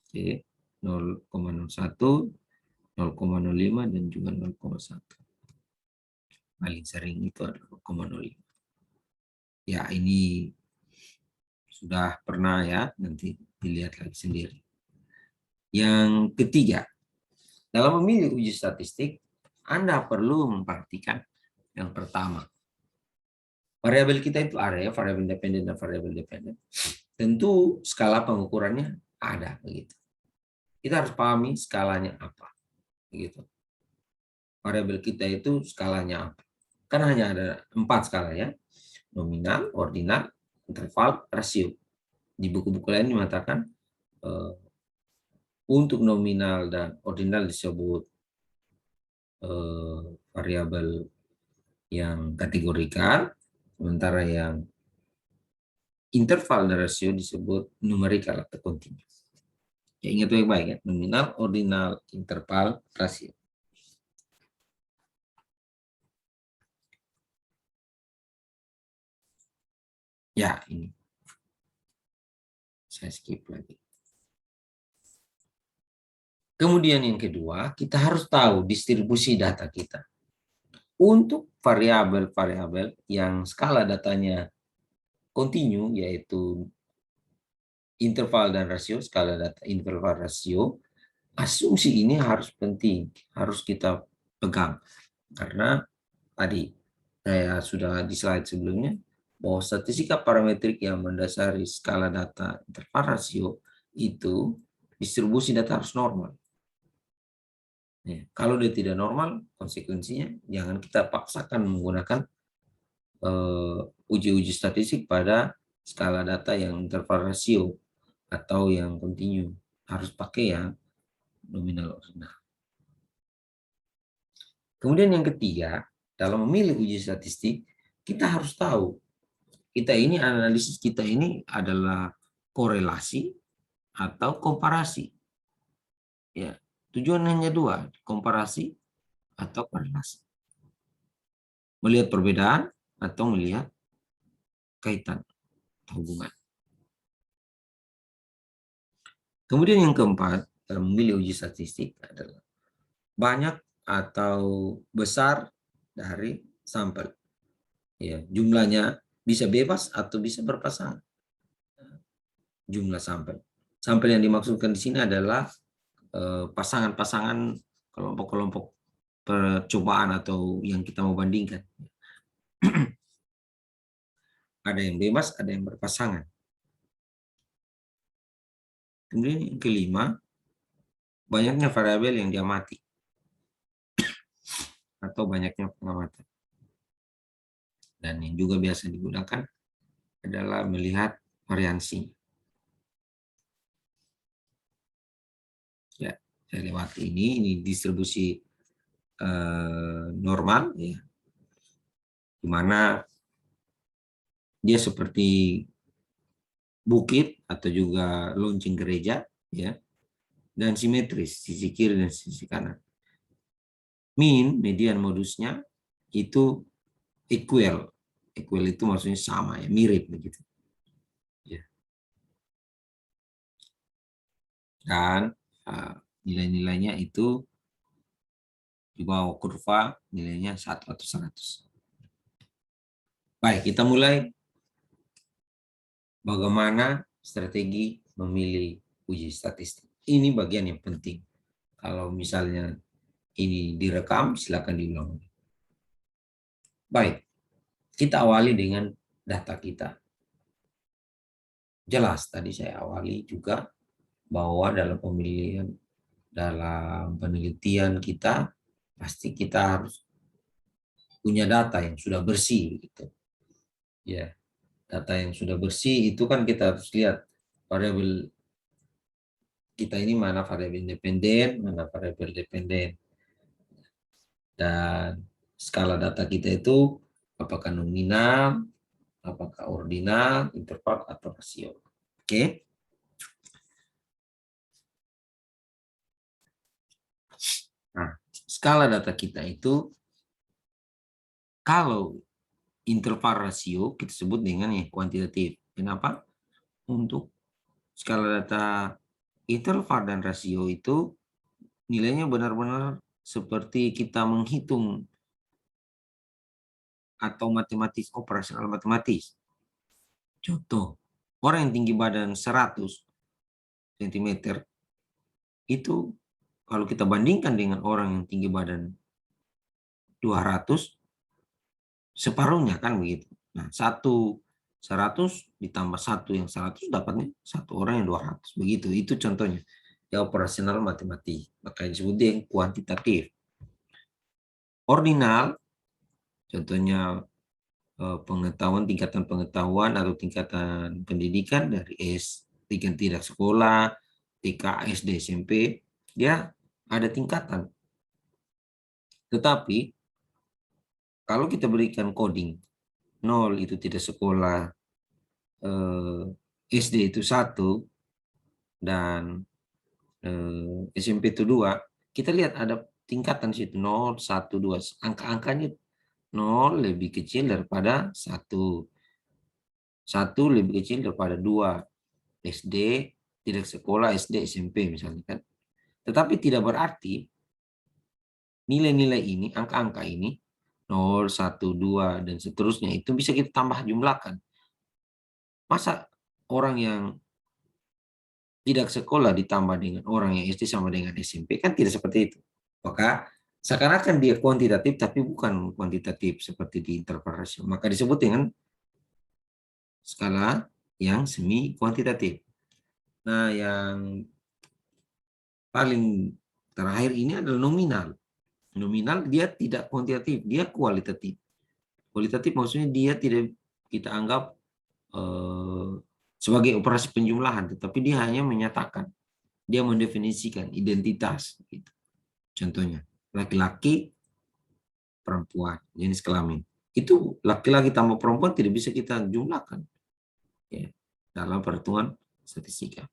Oke, 0,01, 0,05 dan juga 0,1. Paling sering itu adalah 0,05. Ya, ini sudah pernah ya, nanti dilihat lagi sendiri. Yang ketiga, dalam memilih uji statistik, Anda perlu memperhatikan yang pertama. Variabel kita itu ada ya, variabel dependen dan variabel dependen. Tentu skala pengukurannya ada begitu. Kita harus pahami skalanya apa, begitu. Variabel kita itu skalanya apa? Kan hanya ada 4 skala ya, nominal, ordinal, interval, rasio. Di buku-buku lain mengatakan untuk nominal dan ordinal disebut variabel yang kategorikal, sementara yang interval dan rasio disebut numerikal atau kontinu. Ya, ingat baik-baik ya, nominal, ordinal, interval, rasio. Ya, ini. Saya skip lagi. Kemudian yang kedua, kita harus tahu distribusi data kita. Untuk variabel-variabel yang skala datanya kontinu, yaitu interval dan rasio, skala data interval rasio, asumsi ini harus penting, harus kita pegang. Karena tadi saya sudah di slide sebelumnya, bahwa statistika parametrik yang mendasari skala data interval rasio itu distribusi data harus normal. Ya, kalau dia tidak normal, konsekuensinya jangan kita paksakan menggunakan uji-uji statistik pada skala data yang interval rasio atau yang kontinu. Harus pakai yang nominal ordinal. Kemudian yang ketiga, dalam memilih uji statistik, kita harus tahu, kita ini analisis kita ini adalah korelasi atau komparasi. Ya, tujuan hanya dua, komparasi atau korelasi. Melihat perbedaan atau melihat kaitan hubungan. Kemudian yang keempat, dalam memilih uji statistik adalah banyak atau besar dari sampel. Ya, jumlahnya bisa bebas atau bisa berpasangan. Jumlah sampel. Sampel yang dimaksudkan di sini adalah pasangan-pasangan kelompok-kelompok percobaan atau yang kita mau bandingkan. Ada yang bebas, ada yang berpasangan. Kemudian yang kelima, banyaknya variabel yang diamati atau banyaknya pengamatan. Dan yang juga biasa digunakan adalah melihat variansi. Ya, saya lewati ini distribusi normal, ya, di mana dia seperti bukit atau juga lonceng gereja, ya, dan simetris sisi kiri dan sisi kanan. Mean, median, modusnya itu equal. Equal itu maksudnya sama, ya, mirip begitu. Ya. Dan nilai-nilainya itu di bawah kurva nilainya 1 atau 100. Baik, kita mulai bagaimana strategi memilih uji statistik. Ini bagian yang penting. Kalau misalnya ini direkam, silakan diulang. Baik, kita awali dengan data kita. Jelas, tadi saya awali juga bahwa dalam pemilihan, dalam penelitian kita, pasti kita harus punya data yang sudah bersih. Gitu. Ya, data yang sudah bersih itu kan kita harus lihat variabel kita ini mana variabel independen, mana variabel dependen. Dan skala data kita itu apakah nominal, apakah ordinal, interval, atau rasio. Oke. Nah, skala data kita itu kalau interval rasio kita sebut dengan kuantitatif. Kenapa? Untuk skala data interval dan rasio itu nilainya benar-benar seperti kita menghitung atau matematis, operasional matematis. Contoh, orang yang tinggi badan 100 cm itu kalau kita bandingkan dengan orang yang tinggi badan 200, separuhnya kan begitu. Nah, 100 ditambah 1 yang 100 dapatnya 1 orang yang 200. Begitu, itu contohnya. Ya operasional matematik. Makanya disebut yang kuantitatif. Ordinal, contohnya pengetahuan, tingkatan pengetahuan atau tingkatan pendidikan dari tingkat tidak sekolah, TK, SD, SMP, dia ada tingkatan. Tetapi kalau kita berikan coding, 0 itu tidak sekolah, SD itu 1, dan SMP itu 2, kita lihat ada tingkatan situ 0, 1, 2. Angka-angkanya 0 lebih kecil daripada 1. 1 lebih kecil daripada 2. SD, tidak sekolah, SD, SMP misalnya kan. Tetapi tidak berarti nilai-nilai ini, angka-angka ini, 0, 1, 2, dan seterusnya, itu bisa kita tambah jumlahkan. Masa orang yang tidak sekolah ditambah dengan orang yang SD sama dengan SMP, kan tidak seperti itu. Maka seakan-akan dia kuantitatif, tapi bukan kuantitatif seperti di interval rasio. Maka disebut dengan skala yang semi kuantitatif. Nah, yang paling terakhir ini adalah nominal. Nominal dia tidak kuantitatif, dia kualitatif. Kualitatif maksudnya dia tidak kita anggap sebagai operasi penjumlahan, tetapi dia hanya menyatakan, dia mendefinisikan identitas. Gitu. Contohnya, laki-laki, perempuan, jenis kelamin. Itu laki-laki tambah perempuan tidak bisa kita jumlahkan ya, dalam perhitungan statistika.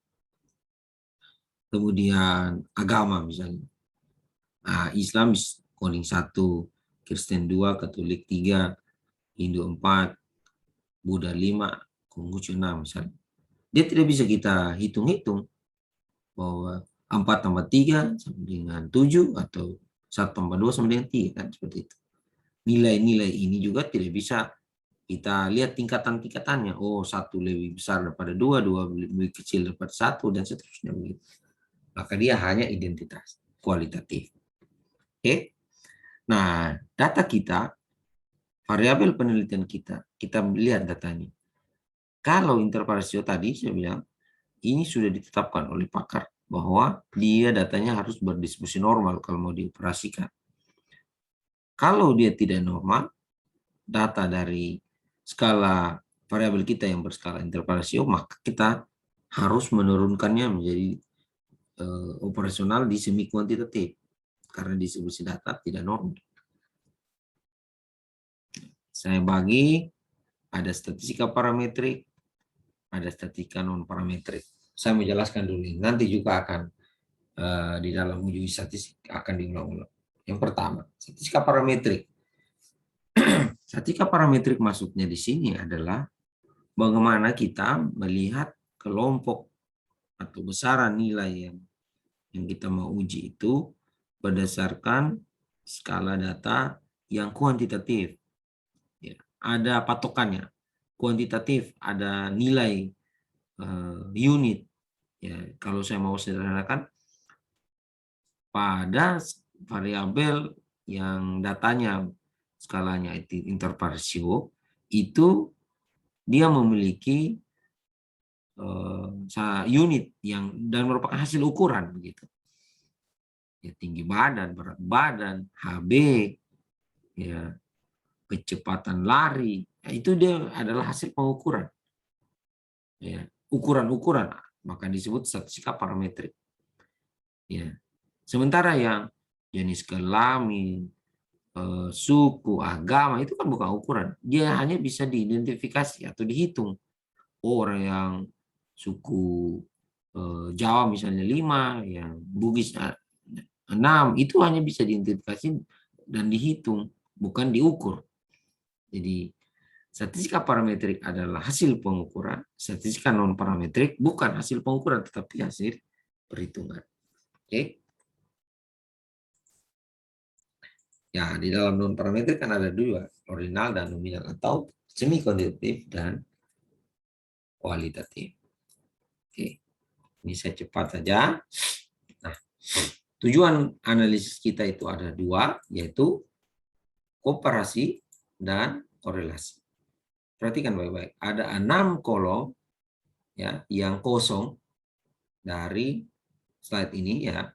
Kemudian agama misalnya. Nah, Islam coding 1, Kristen 2, Katolik 3, Hindu 4, Buddha 5, Konghucu 6 misalnya. Dia tidak bisa kita hitung-hitung bahwa 4 tambah 3 sama dengan 7 atau 1 tambah 2 sama dengan 3 kan seperti itu. Nilai-nilai ini juga tidak bisa kita lihat tingkatan-tingkatannya. Oh, 1 lebih besar daripada 2, 2 lebih kecil daripada 1 dan seterusnya begitu. Maka dia hanya identitas kualitatif. Oke. Nah, data kita, variabel penelitian kita lihat datanya. Kalau interval rasio tadi saya bilang, ini sudah ditetapkan oleh pakar bahwa dia datanya harus berdistribusi normal kalau mau dioperasikan. Kalau dia tidak normal, data dari skala variabel kita yang berskala interval rasio, maka kita harus menurunkannya menjadi operasional di semi kuantitatif karena distribusi data tidak normal. Saya bagi, ada statistika parametrik, ada statistika non parametrik. Saya menjelaskan dulu ini. Nanti juga akan di dalam uji statistik akan diulang-ulang. Yang pertama, statistika parametrik. Statistika parametrik maksudnya di sini adalah bagaimana kita melihat kelompok atau besaran nilai yang kita mau uji itu berdasarkan skala data yang kuantitatif. Ya, ada patokannya. Kuantitatif ada nilai unit. Ya, kalau saya mau sederhanakan, pada variabel yang datanya skalanya interval rasio itu dia memiliki unit yang dan merupakan hasil ukuran begitu. Ya, tinggi badan, berat badan, HB, ya, kecepatan lari, ya, itu dia adalah hasil pengukuran. Ya, ukuran-ukuran, maka disebut statistika parametrik. Ya. Sementara yang jenis kelamin, suku, agama itu kan bukan ukuran. Dia hanya bisa diidentifikasi atau dihitung. Orang yang suku Jawa misalnya 5, yang Bugis 6, itu hanya bisa diidentifikasi dan dihitung, bukan diukur. Jadi Statistika parametrik adalah hasil pengukuran, statistika non parametrik bukan hasil pengukuran tetapi hasil perhitungan. Oke. Ya, di dalam non parametrik kan ada dua, ordinal dan nominal atau semi kuantitatif dan kualitatif. Oke. Ini saya cepat saja. Nah, tujuan analisis kita itu ada dua, yaitu komparasi dan korelasi. Perhatikan baik-baik. Ada 6 kolom ya yang kosong dari slide ini ya.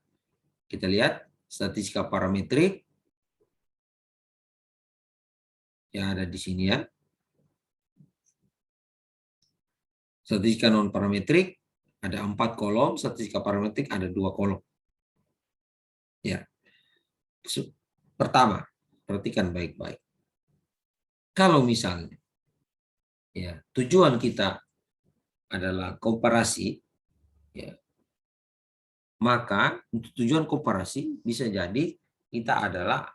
Kita lihat statistika parametrik yang ada di sini ya. Statistika non parametrik ada 4 kolom, statistika parametrik ada 2 kolom. Ya. Pertama, perhatikan baik-baik. Kalau misalnya ya, tujuan kita adalah komparasi ya. Maka untuk tujuan komparasi bisa jadi kita adalah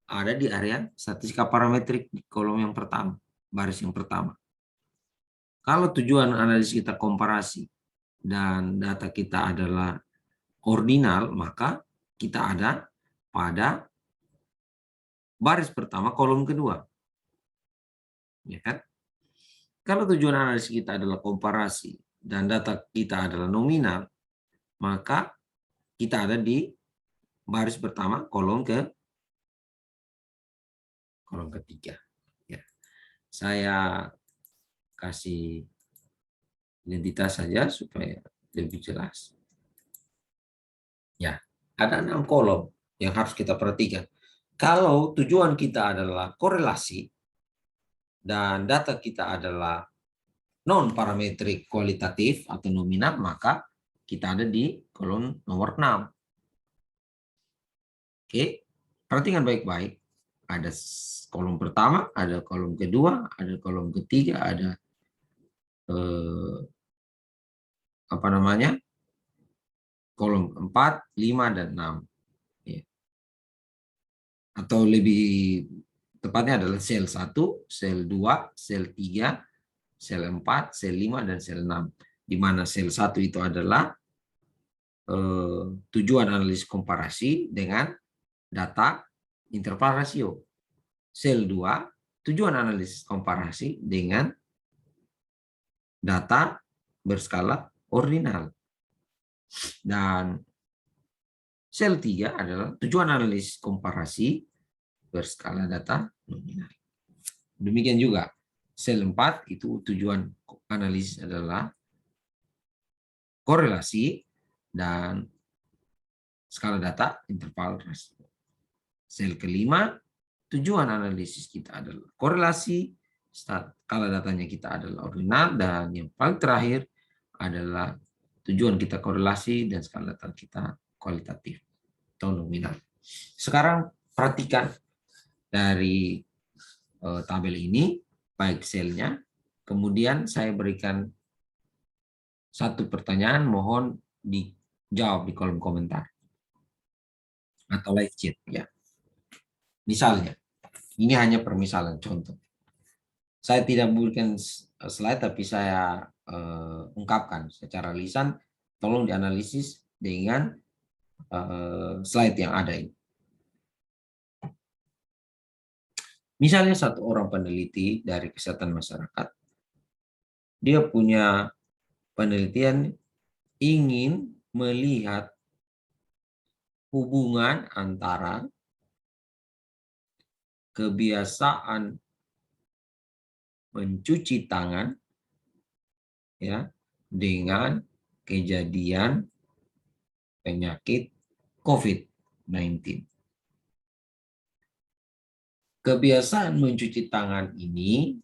ada di area statistika parametrik di kolom yang pertama, baris yang pertama. Kalau tujuan analisis kita komparasi dan data kita adalah ordinal, maka kita ada pada baris pertama kolom kedua. Ya kan? Kalau tujuan analisis kita adalah komparasi dan data kita adalah nominal, maka kita ada di baris pertama kolom ketiga. Ya. Saya kasih identitas saja supaya lebih jelas. Ya, ada 6 kolom yang harus kita perhatikan. Kalau tujuan kita adalah korelasi dan data kita adalah non parametrik kualitatif atau nominal, maka kita ada di kolom nomor 6. Oke, perhatikan baik-baik. Ada kolom pertama, ada kolom kedua, ada kolom ketiga, ada apa namanya? Kolom 4, 5, dan 6. Ya. Atau lebih tepatnya adalah sel 1, sel 2, sel 3, sel 4, sel 5, dan sel 6. Di mana sel 1 itu adalah tujuan analisis komparasi dengan data interval rasio. Sel 2, tujuan analisis komparasi dengan data berskala ordinal. Dan sel 3 adalah tujuan analisis komparasi berskala data nominal. Demikian juga sel 4 itu tujuan analisis adalah korelasi dan skala data interval rasio. Sel kelima, tujuan analisis kita adalah korelasi, skala datanya kita adalah ordinal, dan yang paling terakhir adalah tujuan kita korelasi dan skala data kita kualitatif atau nominal. Sekarang perhatikan dari tabel ini, baik selnya, kemudian saya berikan satu pertanyaan, mohon dijawab di kolom komentar atau live chat ya. Misalnya, ini hanya permisalan contoh. Saya tidak berikan slide, tapi saya ungkapkan secara lisan. Tolong dianalisis dengan slide yang ada ini. Misalnya satu orang peneliti dari kesehatan masyarakat, dia punya penelitian ingin melihat hubungan antara kebiasaan mencuci tangan ya dengan kejadian penyakit COVID-19. Kebiasaan mencuci tangan ini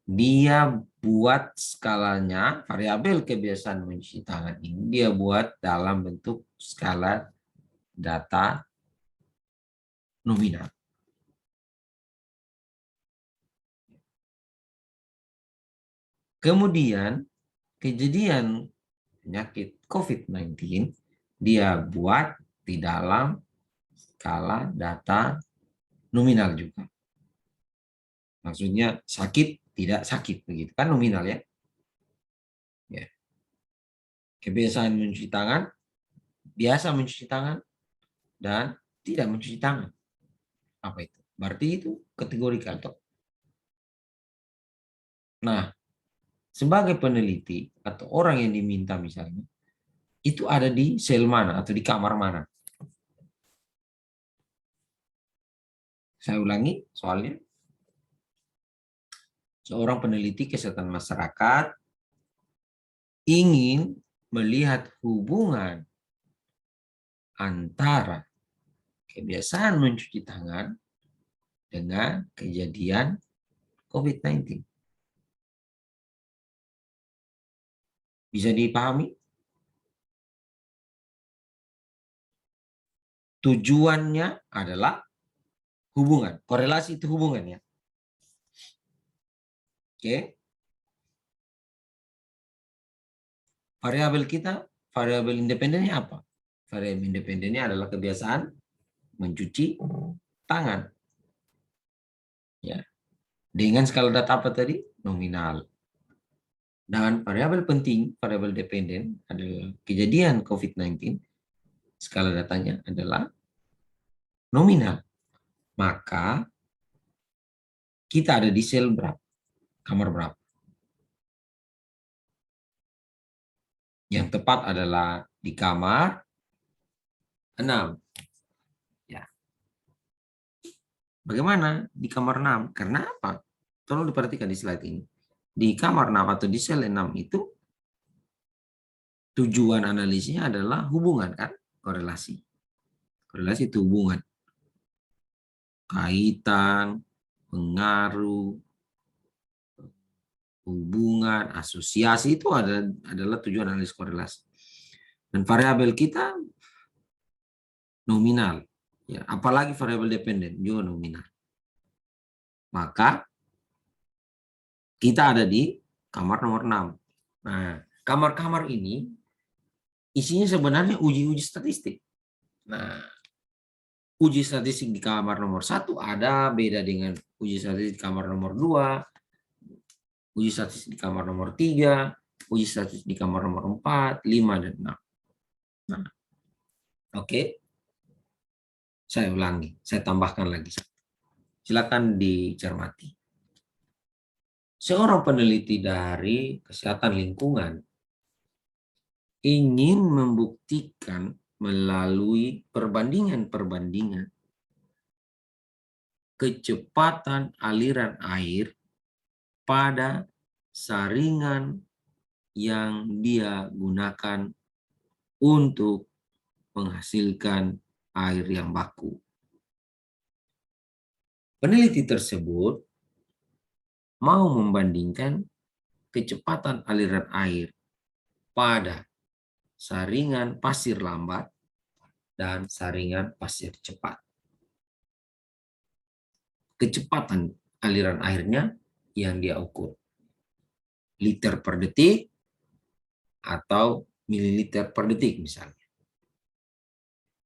dia buat skalanya, variabel kebiasaan mencuci tangan ini dia buat dalam bentuk skala data nominal. Kemudian kejadian penyakit COVID-19 dia buat di dalam skala data nominal juga. Maksudnya sakit tidak sakit, begitu kan nominal ya. Ya. Kebiasaan mencuci tangan, biasa mencuci tangan, dan tidak mencuci tangan. Apa itu? Berarti itu kategori kantor. Nah, sebagai peneliti atau orang yang diminta misalnya, itu ada di sel mana atau di kamar mana? Saya ulangi soalnya. Seorang peneliti kesehatan masyarakat ingin melihat hubungan antara kebiasaan mencuci tangan dengan kejadian COVID-19. Bisa dipahami? Tujuannya adalah hubungan. Korelasi itu hubungan ya. Oke. Variabel kita, variabel independennya apa? Variabel independennya adalah kebiasaan mencuci tangan. Ya. Dengan skala data apa tadi? Nominal. Dan variabel penting, variabel dependen adalah kejadian COVID-19, skala datanya adalah nominal. Maka kita ada di sel berapa? Kamar berapa? Yang tepat adalah di kamar 6. Ya. Bagaimana di kamar 6? Karena apa? Tolong diperhatikan di slide ini. Di kamar 6 atau di sel 6 itu tujuan analisisnya adalah hubungan kan? Korelasi. Korelasi itu hubungan. Kaitan, pengaruh, hubungan, asosiasi itu adalah tujuan analisis korelasi. Dan variabel kita nominal. Ya, apalagi variabel dependen juga nominal. Maka kita ada di kamar nomor 6. Nah, kamar-kamar ini isinya sebenarnya uji-uji statistik. Nah, uji statistik di kamar nomor 1 ada beda dengan uji statistik di kamar nomor 2, uji statistik di kamar nomor 3, uji statistik di kamar nomor 4, 5, dan 6. Nah, oke. Saya ulangi, saya tambahkan lagi. Silakan dicermati. Seorang peneliti dari kesehatan lingkungan ingin membuktikan melalui perbandingan-perbandingan kecepatan aliran air pada saringan yang dia gunakan untuk menghasilkan air yang baku. Peneliti tersebut mau membandingkan kecepatan aliran air pada saringan pasir lambat dan saringan pasir cepat. Kecepatan aliran airnya yang dia ukur. Liter per detik atau mililiter per detik misalnya.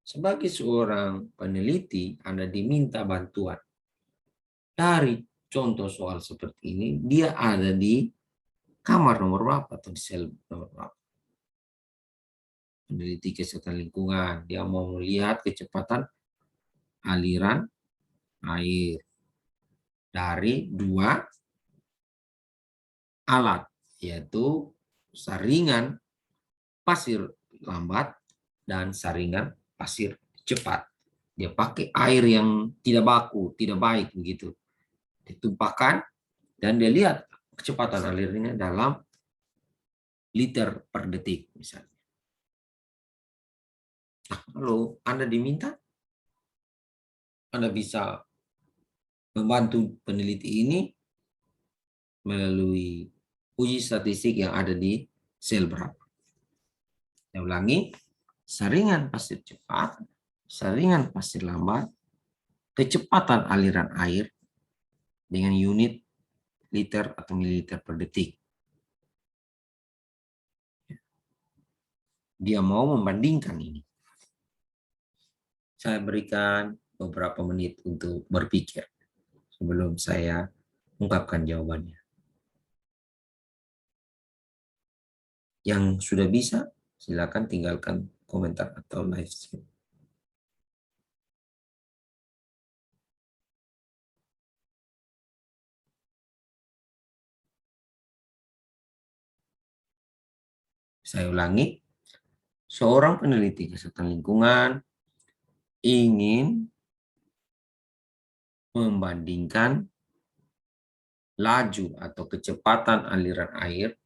Sebagai seorang peneliti, Anda diminta bantuan. Dari contoh soal seperti ini, dia ada di kamar nomor berapa atau di sel nomor berapa. Peneliti kesehatan lingkungan, dia mau melihat kecepatan aliran air dari 2 alat, yaitu saringan pasir lambat dan saringan pasir cepat. Dia pakai air yang tidak baku, tidak baik begitu. Ditumpahkan dan dia lihat kecepatan alirnya dalam liter per detik misalnya. Nah, lalu Anda diminta, Anda bisa membantu peneliti ini melalui uji statistik yang ada di sel berapa. Saya ulangi, saringan pasir cepat, saringan pasir lambat, kecepatan aliran air dengan unit liter atau mililiter per detik. Dia mau membandingkan ini. Saya berikan beberapa menit untuk berpikir sebelum saya ungkapkan jawabannya. Yang sudah bisa, silakan tinggalkan komentar atau live stream. Saya ulangi, seorang peneliti kesehatan lingkungan ingin membandingkan laju atau kecepatan aliran air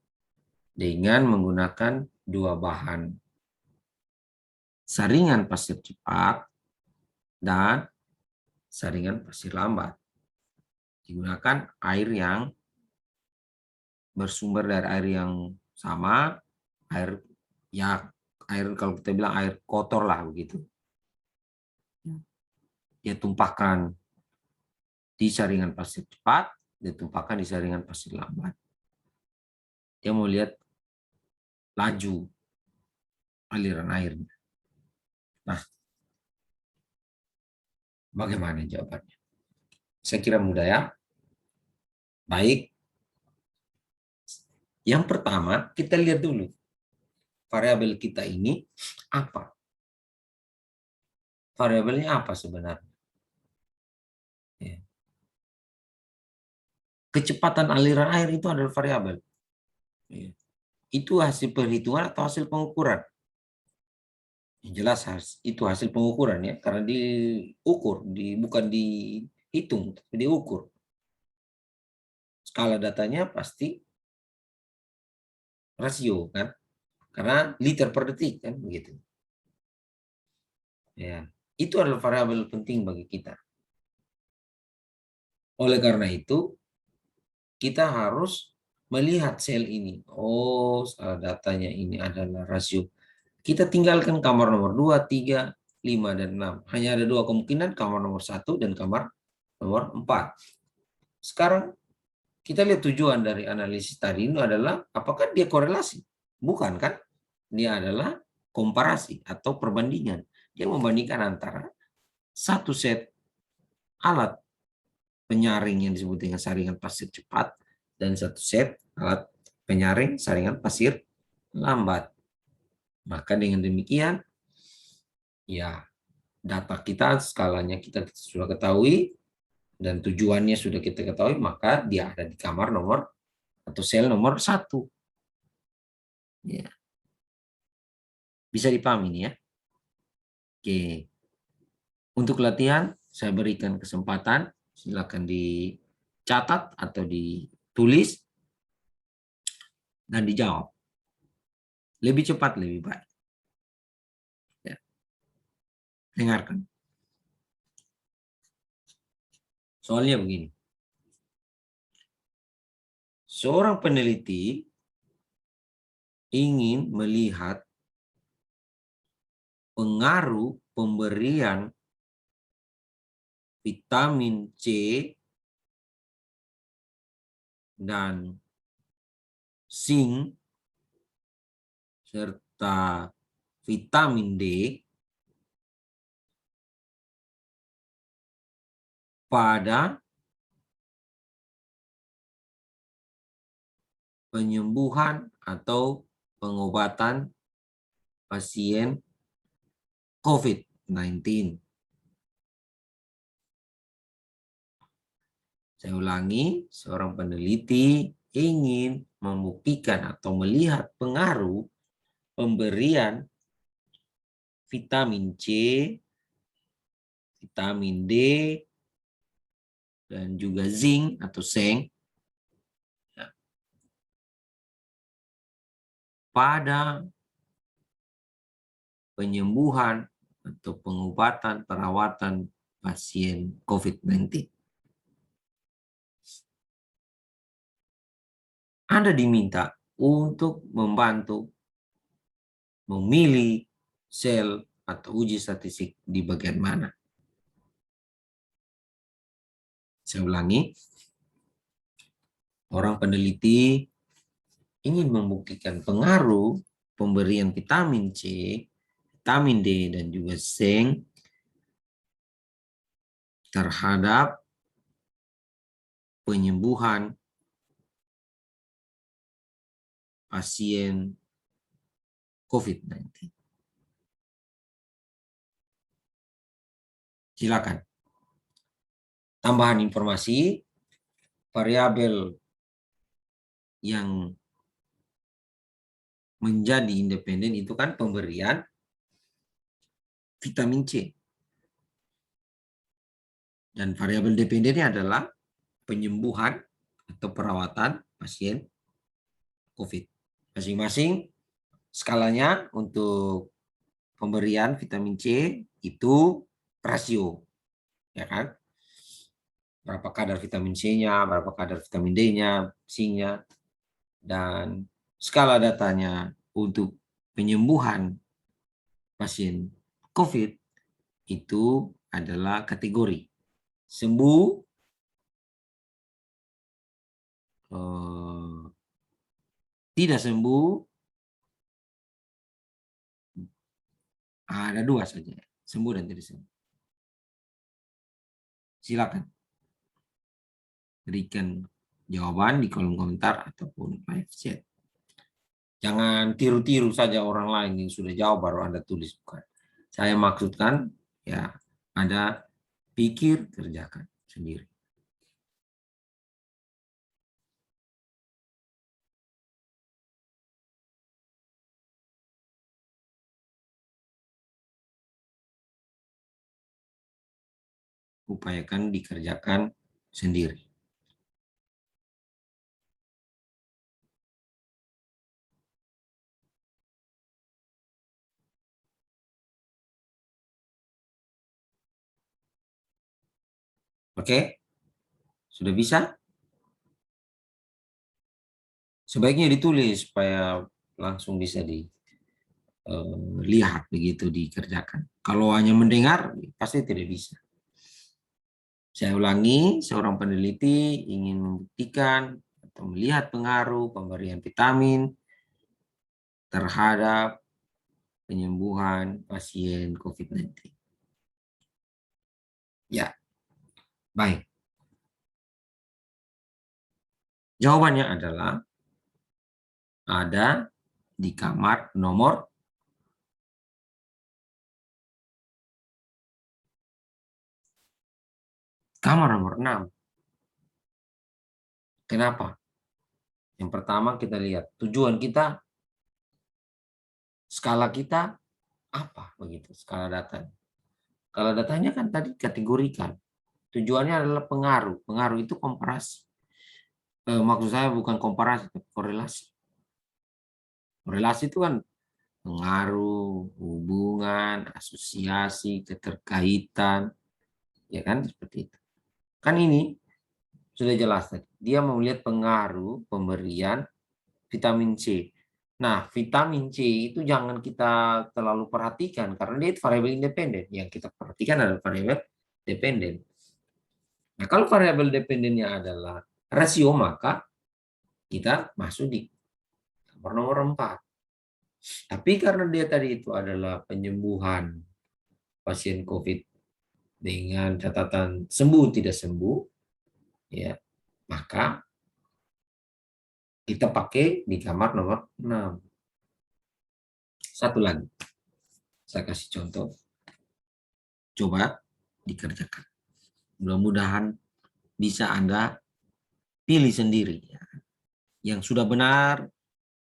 dengan menggunakan dua bahan, saringan pasir cepat dan saringan pasir lambat. Digunakan air yang bersumber dari air yang sama, air kalau kita bilang air kotor lah begitu. Dia tumpahkan di saringan pasir cepat, dia tumpahkan di saringan pasir lambat. Dia mau lihat laju aliran airnya. Nah, bagaimana jawabannya? Saya kira mudah ya. Baik. Yang pertama, kita lihat dulu variabel kita ini apa. Variabelnya apa sebenarnya? Ya. Kecepatan aliran air itu adalah variabel. Ya. Itu hasil perhitungan atau hasil pengukuran? Yang jelas itu hasil pengukuran ya, karena diukur, bukan dihitung, tapi diukur. Skala datanya pasti rasio kan, karena liter per detik kan begitu. Ya, itu adalah variabel penting bagi kita. Oleh karena itu, kita harus melihat sel ini. Oh, datanya ini adalah rasio. Kita tinggalkan kamar nomor 2, 3, 5, dan 6. Hanya ada dua kemungkinan, kamar nomor 1 dan kamar nomor 4. Sekarang kita lihat tujuan dari analisis tadi itu adalah apakah dia korelasi? Bukan kan? Dia adalah komparasi atau perbandingan. Dia membandingkan antara satu set alat penyaring yang disebut dengan saringan pasir cepat dan satu set alat penyaring saringan pasir lambat. Maka dengan demikian, ya data kita, skalanya kita sudah ketahui, dan tujuannya sudah kita ketahui, maka dia ada di kamar nomor atau sel nomor 1. Ya. Bisa dipahami ini ya? Oke. Untuk latihan, saya berikan kesempatan, silakan dicatat atau ditulis, dan dijawab. Lebih cepat, lebih baik. Ya. Dengarkan. Soalnya begini. Seorang peneliti ingin melihat pengaruh pemberian vitamin C dan zinc serta vitamin D pada penyembuhan atau pengobatan pasien COVID-19. Saya ulangi, seorang peneliti ingin membuktikan atau melihat pengaruh pemberian vitamin C, vitamin D, dan juga zinc atau seng pada penyembuhan atau pengobatan perawatan pasien COVID-19. Anda diminta untuk membantu memilih sel atau uji statistik di bagian mana. Saya ulangi, orang peneliti ingin membuktikan pengaruh pemberian vitamin C, vitamin D, dan juga zinc terhadap penyembuhan pasien COVID-19. Silakan. Tambahan informasi, variabel yang menjadi independen itu kan pemberian vitamin C. Dan variabel dependennya adalah penyembuhan atau perawatan pasien COVID. Masing-masing skalanya untuk pemberian vitamin C itu rasio, ya kan? Berapa kadar vitamin C-nya, berapa kadar vitamin D-nya, zinc-nya, dan skala datanya untuk penyembuhan pasien COVID itu adalah kategori sembuh, tidak sembuh, ada dua saja, sembuh dan tidak sembuh. Silakan berikan jawaban di kolom komentar ataupun live chat. Jangan tiru-tiru saja orang lain yang sudah jawab baru Anda tulis. Bukan. Saya maksudkan ya Anda pikir, kerjakan sendiri. Upayakan dikerjakan sendiri. Oke? Sudah bisa? Sebaiknya ditulis supaya langsung bisa dilihat begitu dikerjakan. Kalau hanya mendengar, pasti tidak bisa. Saya ulangi, seorang peneliti ingin membuktikan atau melihat pengaruh pemberian vitamin terhadap penyembuhan pasien COVID-19. Ya, baik. Jawabannya adalah ada di kamar nomor nomor 6. Kenapa? Yang pertama kita lihat tujuan kita, skala kita apa begitu, skala datanya. Skala datanya kan tadi kategorikan. Tujuannya adalah pengaruh. Pengaruh itu komparasi. Maksud saya bukan komparasi, tapi korelasi. Korelasi itu kan pengaruh, hubungan, asosiasi, keterkaitan, ya kan seperti itu. Kan ini sudah jelas tadi. Dia mau melihat pengaruh pemberian vitamin C. Nah, vitamin C itu jangan kita terlalu perhatikan karena dia itu variabel independen. Yang kita perhatikan adalah variabel dependen. Nah, kalau variabel dependennya adalah rasio, maka kita masuk di nomor 4. Tapi karena dia tadi itu adalah penyembuhan pasien COVID dengan catatan sembuh tidak sembuh, ya, maka kita pakai di kamar nomor 6. Satu lagi, saya kasih contoh. Coba dikerjakan. Mudah-mudahan bisa Anda pilih sendiri. Yang sudah benar,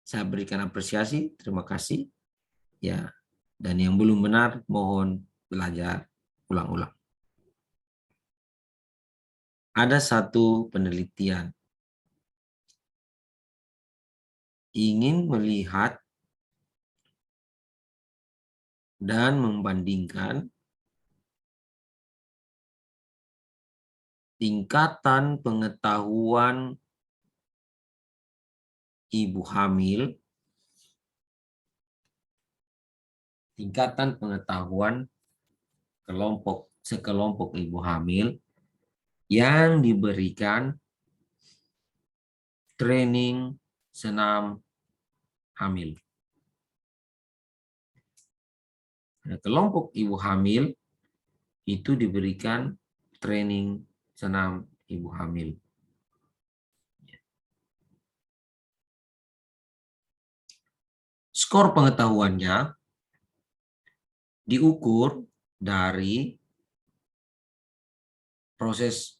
saya berikan apresiasi, terima kasih. Ya, dan yang belum benar, mohon belajar ulang-ulang. Ada satu penelitian ingin melihat dan membandingkan tingkatan pengetahuan ibu hamil, tingkatan pengetahuan sekelompok ibu hamil yang diberikan training senam hamil. Nah, kelompok ibu hamil itu diberikan training senam ibu hamil. skor pengetahuannya diukur dari proses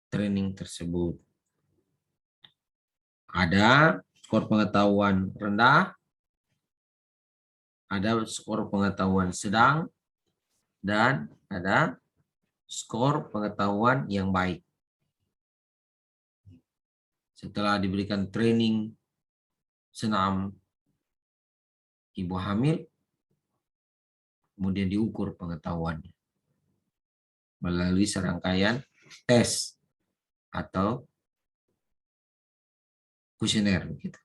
training tersebut. Ada skor pengetahuan rendah, ada skor pengetahuan sedang, dan ada skor pengetahuan yang baik. Setelah diberikan training senam ibu hamil, kemudian diukur pengetahuannya melalui serangkaian tes atau kuesioner. Gitu.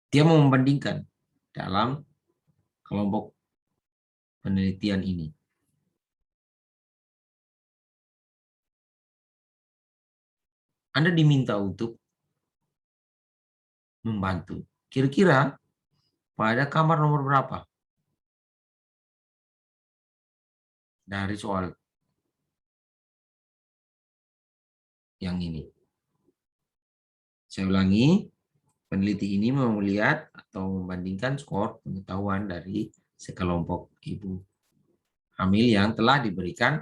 Dia mau membandingkan dalam kelompok penelitian ini. Anda diminta untuk membantu. Kira-kira pada kamar nomor berapa? Dari soal yang ini. Saya ulangi, peneliti ini mau melihat atau membandingkan skor pengetahuan dari sekelompok ibu hamil yang telah diberikan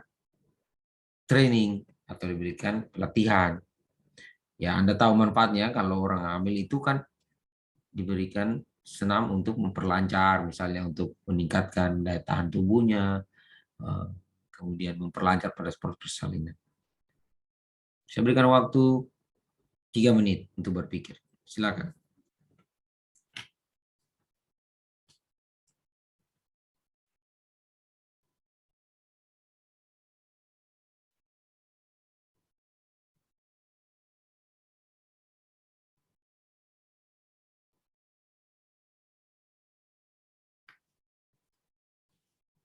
training atau diberikan pelatihan. Ya, Anda tahu manfaatnya kalau orang hamil itu kan diberikan senam untuk memperlancar, misalnya untuk meningkatkan daya tahan tubuhnya, kemudian memperlancar pada proses persalinan. Saya berikan waktu 3 menit untuk berpikir. Silakan.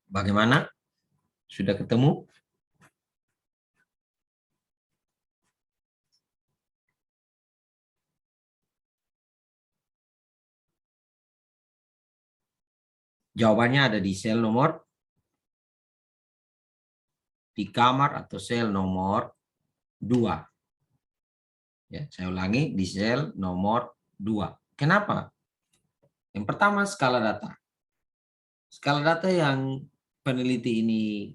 Bagaimana? Sudah ketemu? Jawabannya ada di sel nomor, di kamar atau sel nomor 2. Ya, saya ulangi, di sel nomor 2. Kenapa? Yang pertama, skala data. Skala data yang peneliti ini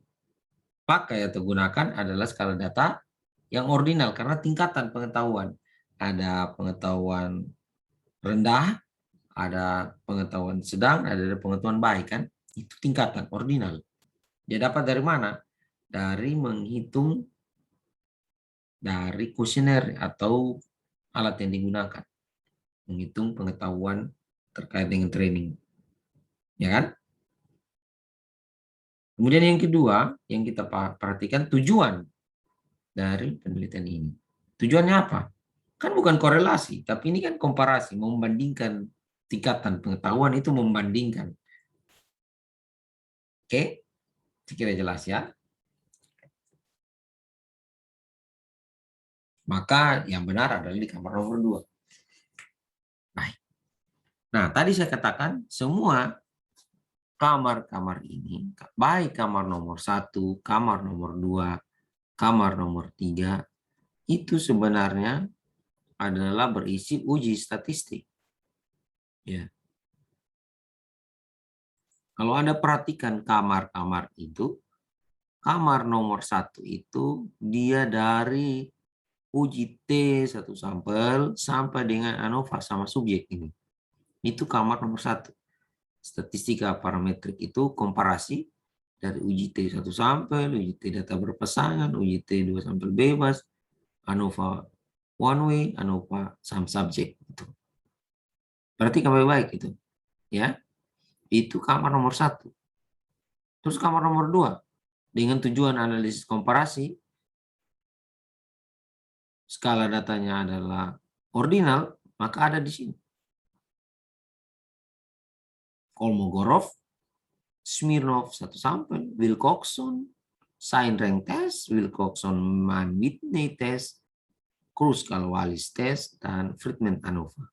pakai atau gunakan adalah skala data yang ordinal karena tingkatan pengetahuan. Ada pengetahuan rendah, ada pengetahuan sedang, ada pengetahuan baik kan? Itu tingkatan ordinal. Dia dapat dari mana? Dari menghitung dari kuesioner atau alat yang digunakan. Menghitung pengetahuan terkait dengan training. Ya kan? Kemudian yang kedua, yang kita perhatikan tujuan dari penelitian ini. Tujuannya apa? Kan bukan korelasi, tapi ini kan komparasi, membandingkan tingkatan pengetahuan itu membandingkan. Oke? Sekiranya jelas ya. Maka yang benar adalah di kamar nomor 2. Baik. Nah, tadi saya katakan semua kamar-kamar ini, baik kamar nomor 1, kamar nomor 2, kamar nomor 3, itu sebenarnya adalah berisi uji statistik. Ya. Kalau Anda perhatikan kamar-kamar itu, kamar nomor 1 itu dia dari uji T satu sampel sampai dengan ANOVA sama subjek ini. Itu kamar nomor 1. Statistika parametrik itu komparasi dari uji T satu sampel, uji T data berpasangan, uji T 2 sampel bebas, ANOVA one way, ANOVA some subject. Itu. Perhatikan baik-baik itu. Ya, itu kamar nomor 1. Terus kamar nomor 2 dengan tujuan analisis komparasi, skala datanya adalah ordinal, maka ada di sini. Kolmogorov, Smirnov satu sampel, Wilcoxon, Sein-Rank test, Wilcoxon-Mann-Whitney test, Kruskal-Wallis test, dan Friedman-ANOVA.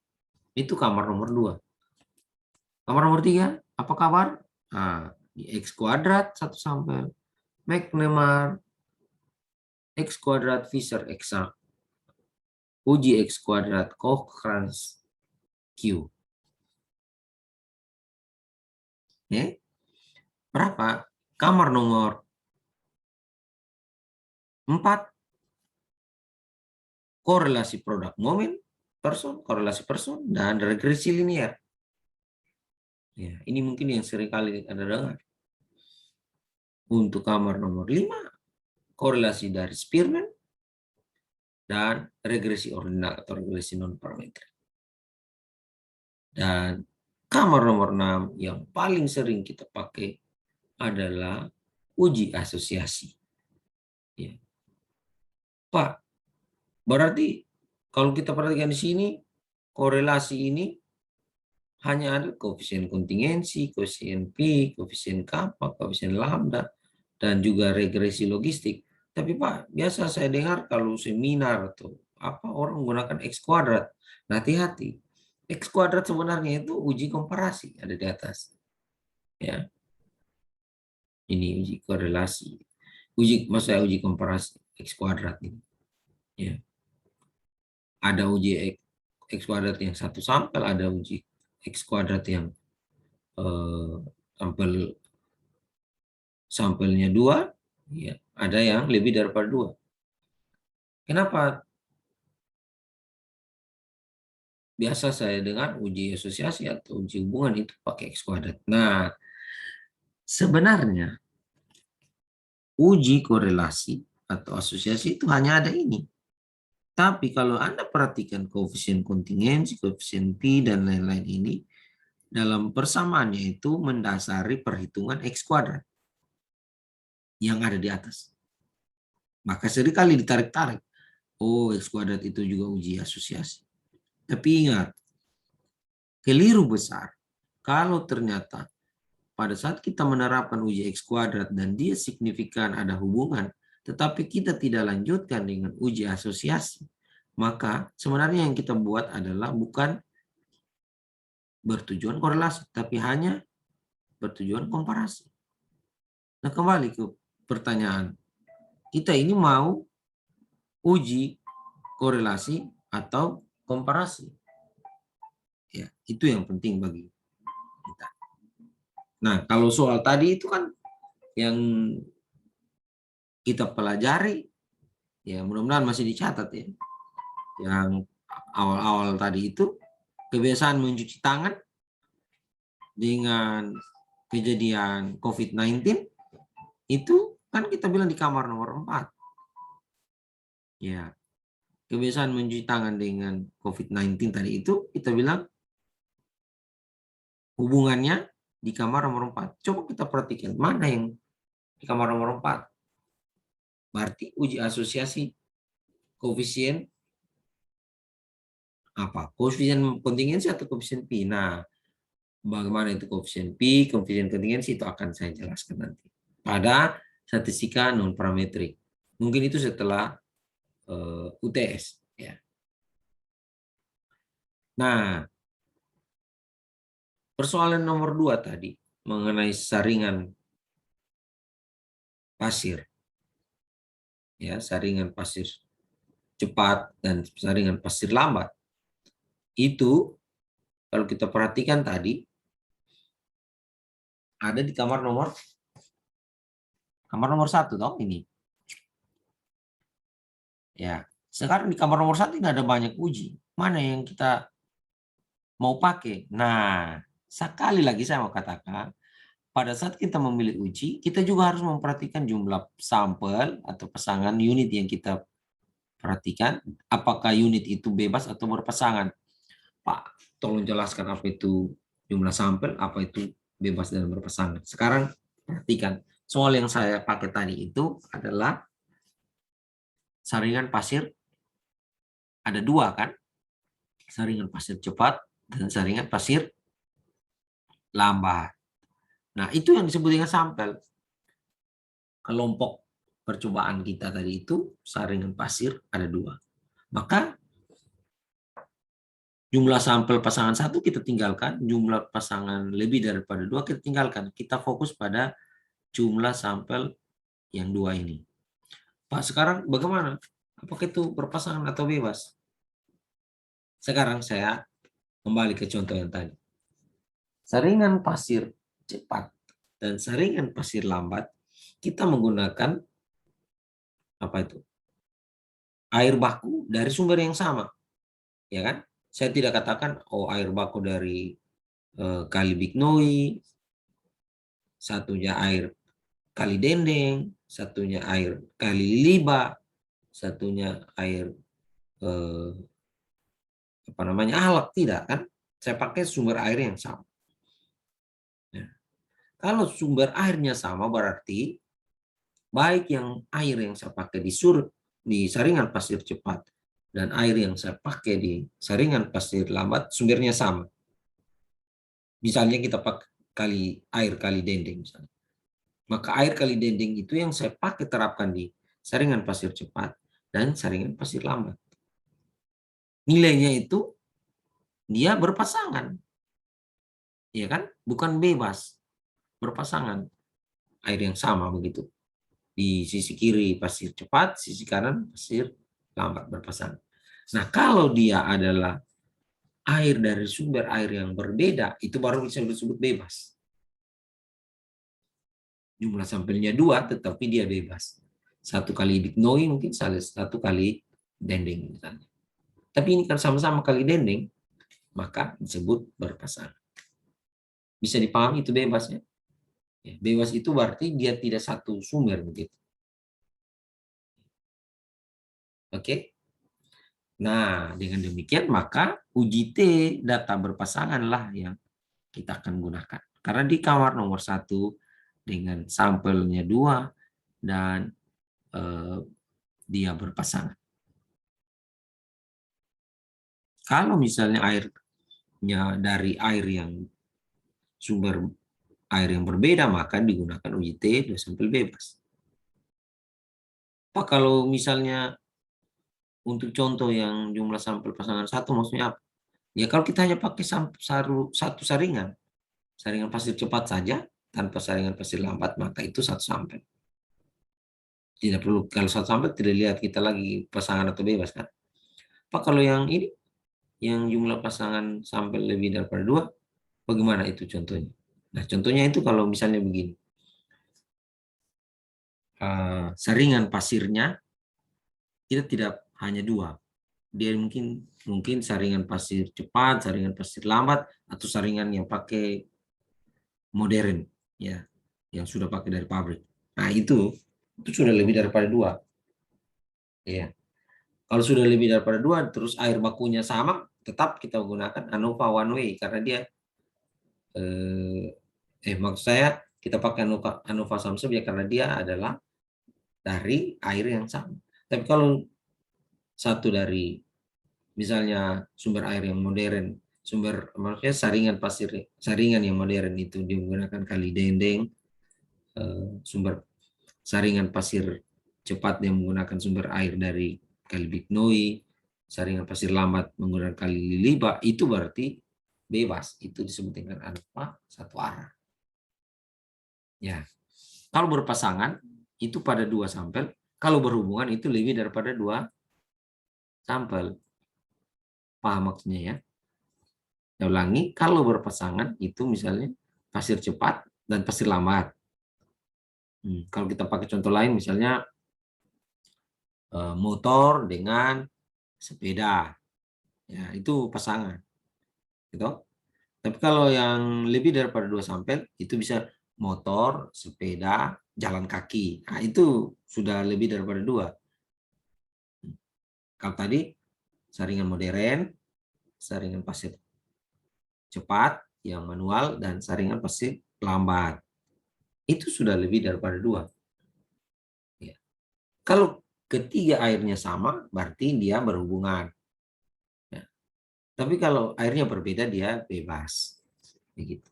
Itu kamar nomor 2. Kamar nomor 3, apa kabar? Nah, di X kuadrat satu sampel, McNemar, X kuadrat Fisher eksak. uji X kuadrat Koch-Krans Q. Ya. Berapa? Kamar nomor 4. Korelasi produk momen, person, korelasi person, dan regresi linear. Ya, ini mungkin yang sering kali Anda dengar. Untuk kamar nomor 5, korelasi dari Spearman, dan regresi ordinal atau regresi non-parametrik. Dan kamar nomor 6 yang paling sering kita pakai adalah uji asosiasi. Ya. Pak, berarti kalau kita perhatikan di sini, korelasi ini hanya ada koefisien kontingensi, koefisien pi, koefisien kappa, koefisien lambda, dan juga regresi logistik. Tapi Pak, biasa saya dengar kalau seminar atau apa orang menggunakan X kuadrat. Nah, hati-hati. X kuadrat sebenarnya itu uji komparasi ada di atas. Ya. Ini uji korelasi. Maksudnya uji komparasi X kuadrat ini. Ya. Ada uji X kuadrat yang 1 sampel, ada uji X kuadrat yang sampelnya 2, ya, ada yang lebih daripada 2. Kenapa? Biasa saya dengar uji asosiasi atau uji hubungan itu pakai X kuadrat. Nah, sebenarnya uji korelasi atau asosiasi itu hanya ada ini. Tapi kalau Anda perhatikan koefisien kontingensi, koefisien pi, dan lain-lain ini, dalam persamaannya itu mendasari perhitungan X kuadrat yang ada di atas. Maka seringkali ditarik-tarik. Oh, X kuadrat itu juga uji asosiasi. Tapi ingat, keliru besar kalau ternyata pada saat kita menerapkan uji X kuadrat dan dia signifikan ada hubungan, tetapi kita tidak lanjutkan dengan uji asosiasi, maka sebenarnya yang kita buat adalah bukan bertujuan korelasi, tapi hanya bertujuan komparasi. Nah, kembali ke pertanyaan, kita ini mau uji korelasi atau komparasi? Ya, itu yang penting bagi kita. Nah, kalau soal tadi itu kan yang kita pelajari, ya mudah-mudahan masih dicatat ya. Yang awal-awal tadi itu, kebiasaan mencuci tangan dengan kejadian COVID-19, itu kan kita bilang di kamar nomor 4. Ya, kebiasaan mencuci tangan dengan COVID-19 tadi itu, kita bilang hubungannya di kamar nomor 4. Coba kita perhatikan, mana yang di kamar nomor 4? Berarti uji asosiasi koefisien apa? Koefisien kontingensi atau koefisien pi? Nah, bagaimana itu koefisien pi, koefisien kontingensi itu akan saya jelaskan nanti. Pada statistika non parametrik. Mungkin itu setelah UTS. Ya. Nah, persoalan nomor 2 tadi mengenai saringan pasir. Ya, saringan pasir cepat dan saringan pasir lambat. Itu kalau kita perhatikan tadi ada di kamar nomor 1 toh ini. Ya, sekarang di kamar nomor 1 ini ada banyak uji. Mana yang kita mau pakai? Nah, sekali lagi saya mau katakan, pada saat kita memilih uji, kita juga harus memperhatikan jumlah sampel atau pasangan unit yang kita perhatikan. Apakah unit itu bebas atau berpasangan? Pak, tolong jelaskan apa itu jumlah sampel, apa itu bebas dan berpasangan. Sekarang perhatikan, soal yang saya pakai tadi itu adalah saringan pasir. Ada 2 kan? Saringan pasir cepat dan saringan pasir lambat. Nah, itu yang disebut dengan sampel. Kelompok percobaan kita tadi itu saringan pasir ada 2. Maka jumlah sampel pasangan 1 kita tinggalkan, jumlah pasangan lebih daripada 2 kita tinggalkan. Kita fokus pada jumlah sampel yang 2 ini. Pak, sekarang bagaimana? Apakah itu berpasangan atau bebas? Sekarang saya kembali ke contoh yang tadi. Saringan pasir cepat dan saringan pasir lambat, kita menggunakan apa itu? Air baku dari sumber yang sama, ya kan? Saya tidak katakan air baku dari Kali Big Noi, satunya air Kali Dendeng, satunya air Kali Liba, satunya air eh, apa namanya Alak, tidak kan? Saya pakai sumber air yang sama. Ya. Kalau sumber airnya sama berarti baik yang air yang saya pakai di saringan pasir cepat dan air yang saya pakai di saringan pasir lambat sumbernya sama. Misalnya kita pakai air Kali Dendeng misalnya. Maka air Kali Dendeng itu yang saya pakai terapkan di saringan pasir cepat dan saringan pasir lambat. Nilainya itu dia berpasangan. Ya kan? Bukan bebas, berpasangan. Air yang sama begitu. Di sisi kiri pasir cepat, sisi kanan pasir lambat berpasangan. Nah, kalau dia adalah air dari sumber air yang berbeda, itu baru bisa disebut bebas. Jumlah sampelnya 2, tetapi dia bebas. 1 kali Big Noi mungkin 1 kali Dendeng misalnya. Tapi ini kan sama-sama Kali Dendeng, maka disebut berpasangan. Bisa dipahami itu bebasnya? Ya, bebas itu berarti dia tidak satu sumber begitu. Oke? Nah, dengan demikian maka uji T data berpasanganlah yang kita akan gunakan. Karena di kamar nomor 1 dengan sampelnya 2 dan dia berpasangan. Kalau misalnya airnya dari air yang sumber air yang berbeda, maka digunakan uji T 2 sampel bebas. Pak, kalau misalnya untuk contoh yang jumlah sampel pasangan 1 maksudnya apa? Ya kalau kita hanya pakai satu saringan pasir cepat saja, tanpa saringan pasir lambat, maka itu 1 sampel. Tidak perlu, kalau 1 sampel tidak lihat kita lagi pasangan atau bebas kan. Pak, kalau yang ini, yang jumlah pasangan sampel lebih daripada 2, bagaimana itu contohnya? Nah, contohnya itu kalau misalnya begini. Saringan pasirnya kita tidak hanya 2. Dia mungkin saringan pasir cepat, saringan pasir lambat, atau saringan yang pakai modern, ya, yang sudah pakai dari pabrik. Nah, itu sudah lebih daripada 2. Ya. Kalau sudah lebih daripada 2, terus air bakunya sama, tetap kita gunakan ANOVA one way karena dia maksud saya kita pakai ANOVA Samsung ya karena dia adalah dari air yang sama. Tapi kalau satu dari misalnya sumber air yang modern, maksudnya saringan yang modern itu digunakan Kali Dendeng, sumber saringan pasir cepat yang menggunakan sumber air dari Kali Big Noi, saringan pasir lambat menggunakan Kali Liba, itu berarti bebas. Itu disebut dengan ANOVA satu arah. Ya, kalau berpasangan itu pada 2 sampel, kalau berhubungan itu lebih daripada 2 sampel. Paham maksudnya ya? Saya ulangi, kalau berpasangan itu misalnya pasir cepat dan pasir lambat. Kalau kita pakai contoh lain misalnya motor dengan sepeda, ya itu pasangan, gitu. Tapi kalau yang lebih daripada 2 sampel itu bisa motor, sepeda, jalan kaki. Nah, itu sudah lebih daripada 2. Kalau tadi saringan modern, saringan pasir cepat yang manual, dan saringan pasir lambat. Itu sudah lebih daripada 2. Ya. Kalau ketiga airnya sama, berarti dia berhubungan. Ya. Tapi kalau airnya berbeda, dia bebas. Begitu.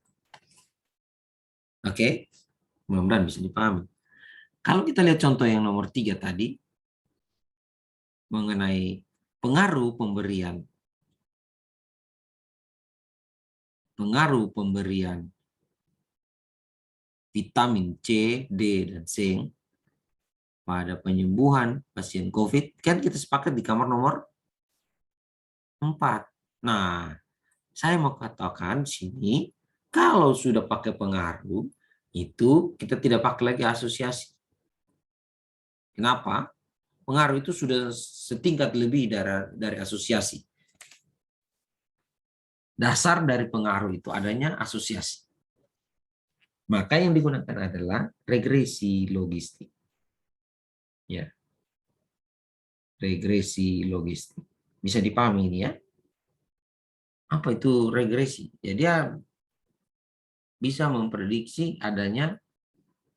Oke, mudah-mudahan bisa dipahami. Kalau kita lihat contoh yang nomor 3 tadi, mengenai pengaruh pemberian vitamin C, D, dan zinc pada penyembuhan pasien COVID, kan kita sepakat di kamar nomor 4. Nah, saya mau katakan di sini, kalau sudah pakai pengaruh, itu kita tidak pakai lagi asosiasi. Kenapa? Pengaruh itu sudah setingkat lebih dari asosiasi. Dasar dari pengaruh itu adanya asosiasi. Maka yang digunakan adalah regresi logistik. Ya, regresi logistik. Bisa dipahami ini ya? Apa itu regresi? Ya, dia bisa memprediksi adanya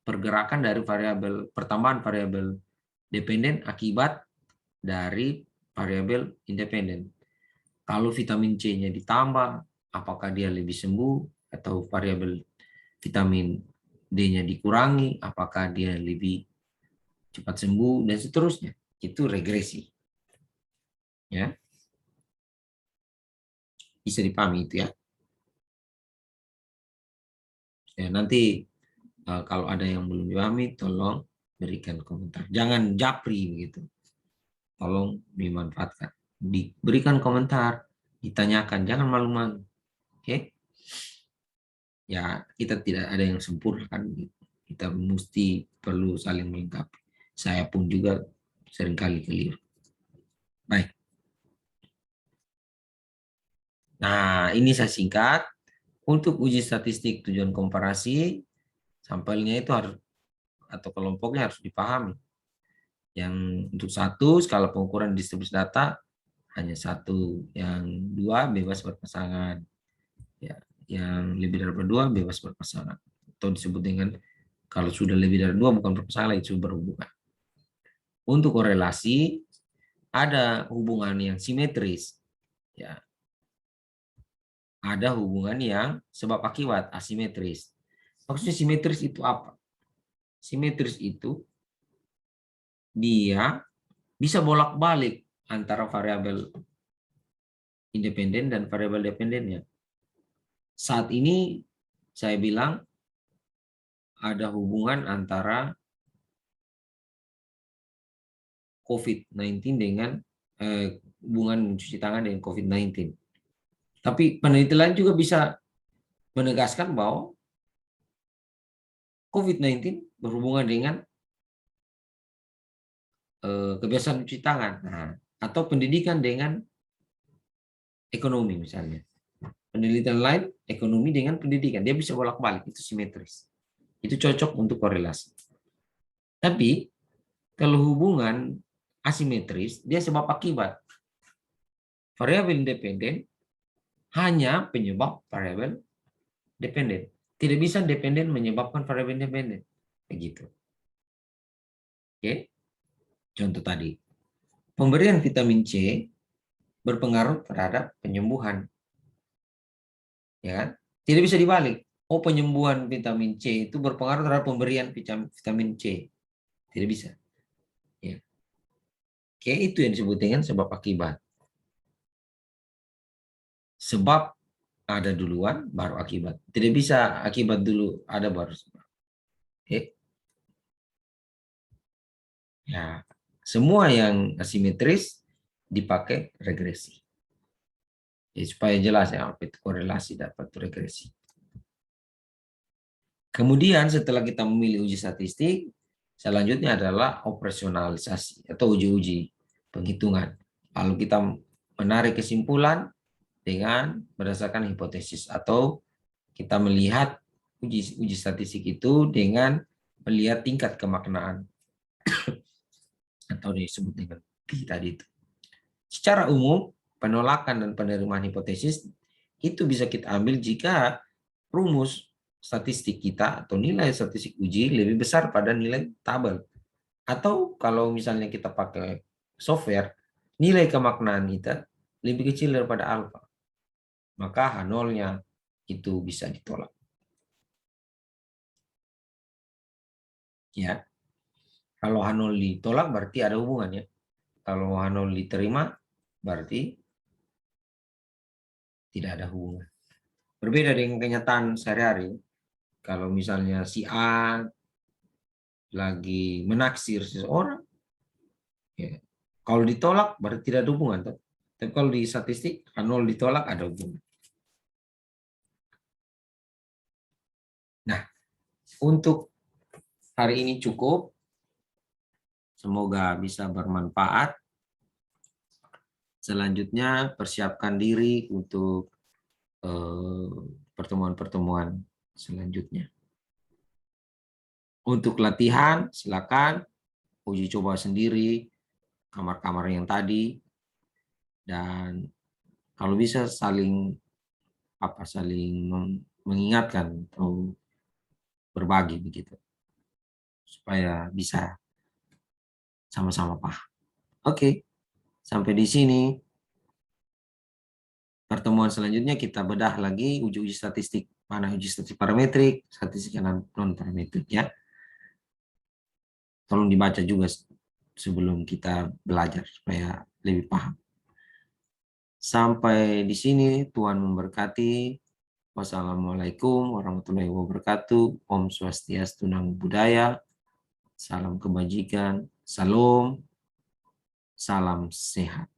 pergerakan dari variabel pertambahan variabel dependen akibat dari variabel independen. Kalau vitamin C-nya ditambah, apakah dia lebih sembuh, atau variabel vitamin D-nya dikurangi, apakah dia lebih cepat sembuh, dan seterusnya. Itu regresi. Ya, bisa dipahami itu ya. Ya, nanti kalau ada yang belum dipahami, tolong berikan komentar. Jangan japri begitu. Tolong dimanfaatkan. Diberikan komentar, ditanyakan, jangan malu-malu. Oke? Ya, kita tidak ada yang sempurna kan. Kita mesti perlu saling melengkapi. Saya pun juga seringkali keliru. Baik. Nah, ini saya singkat. Untuk uji statistik tujuan komparasi, sampelnya itu harus atau kelompoknya harus dipahami. Yang untuk satu, skala pengukuran distribusi data hanya satu. Yang dua, bebas berpasangan. Ya, yang lebih dari dua, bebas berpasangan. Atau disebut dengan kalau sudah lebih dari dua, bukan berpasangan, itu berhubungan. Untuk korelasi, ada hubungan yang simetris. Ya, ada hubungan yang sebab akibat asimetris. Maksudnya simetris itu apa? Simetris itu dia bisa bolak-balik antara variabel independen dan variabel dependennya. Saat ini saya bilang ada hubungan antara COVID-19 dengan hubungan mencuci tangan dengan COVID-19. Tapi penelitian juga bisa menegaskan bahwa COVID-19 berhubungan dengan kebiasaan mencuci tangan. Nah, atau pendidikan dengan ekonomi misalnya. Penelitian lain, ekonomi dengan pendidikan. Dia bisa bolak-balik, itu simetris. Itu cocok untuk korelasi. Tapi, kalau hubungan asimetris, dia sebab akibat. Variabel independen hanya penyebab variabel dependen. Tidak bisa dependen menyebabkan variabel independen. Begitu. Oke. Contoh tadi. Pemberian vitamin C berpengaruh terhadap penyembuhan. Ya kan? Tidak bisa dibalik. Oh, penyembuhan vitamin C itu berpengaruh terhadap pemberian vitamin C. Tidak bisa. Ya. Oke, itu yang disebut dengan sebab akibat. Sebab ada duluan, baru akibat. Tidak bisa akibat dulu, ada baru sebab. Oke. Ya, semua yang asimetris dipakai regresi. Ya, supaya jelas ya, apa itu korelasi dapat regresi. Kemudian setelah kita memilih uji statistik, selanjutnya adalah operasionalisasi atau uji-uji penghitungan. Lalu kita menarik kesimpulan dengan berdasarkan hipotesis atau kita melihat uji statistik itu dengan melihat tingkat kemaknaan atau disebut dengan P tadi itu. Secara umum, penolakan dan penerimaan hipotesis itu bisa kita ambil jika rumus statistik kita atau nilai statistik uji lebih besar pada nilai tabel. Atau kalau misalnya kita pakai software, nilai kemaknaan kita lebih kecil daripada alfa. Maka H0-nya itu bisa ditolak. Ya. Kalau H0 ditolak berarti ada hubungannya. Kalau H0 diterima berarti tidak ada hubungan. Berbeda dengan kenyataan sehari-hari. Kalau misalnya si A lagi menaksir seseorang, ya, kalau ditolak berarti tidak ada hubungan. Tapi kalau di statistik, 0 ditolak ada hubungan. Nah, untuk hari ini cukup. Semoga bisa bermanfaat. Selanjutnya, persiapkan diri untuk pertemuan-pertemuan selanjutnya. Untuk latihan, silakan uji coba sendiri kamar-kamar yang tadi, dan kalau bisa saling mengingatkan atau berbagi begitu supaya bisa sama-sama paham. Oke, sampai di sini. Pertemuan selanjutnya kita bedah lagi uji-uji statistik, mana uji statistik parametrik, statistik non parametrik ya. Tolong dibaca juga sebelum kita belajar supaya lebih paham. Sampai di sini, Tuhan memberkati. Wassalamualaikum warahmatullahi wabarakatuh. Om Swastiastu, Namo Buddhaya. Salam kebajikan. Salam sehat.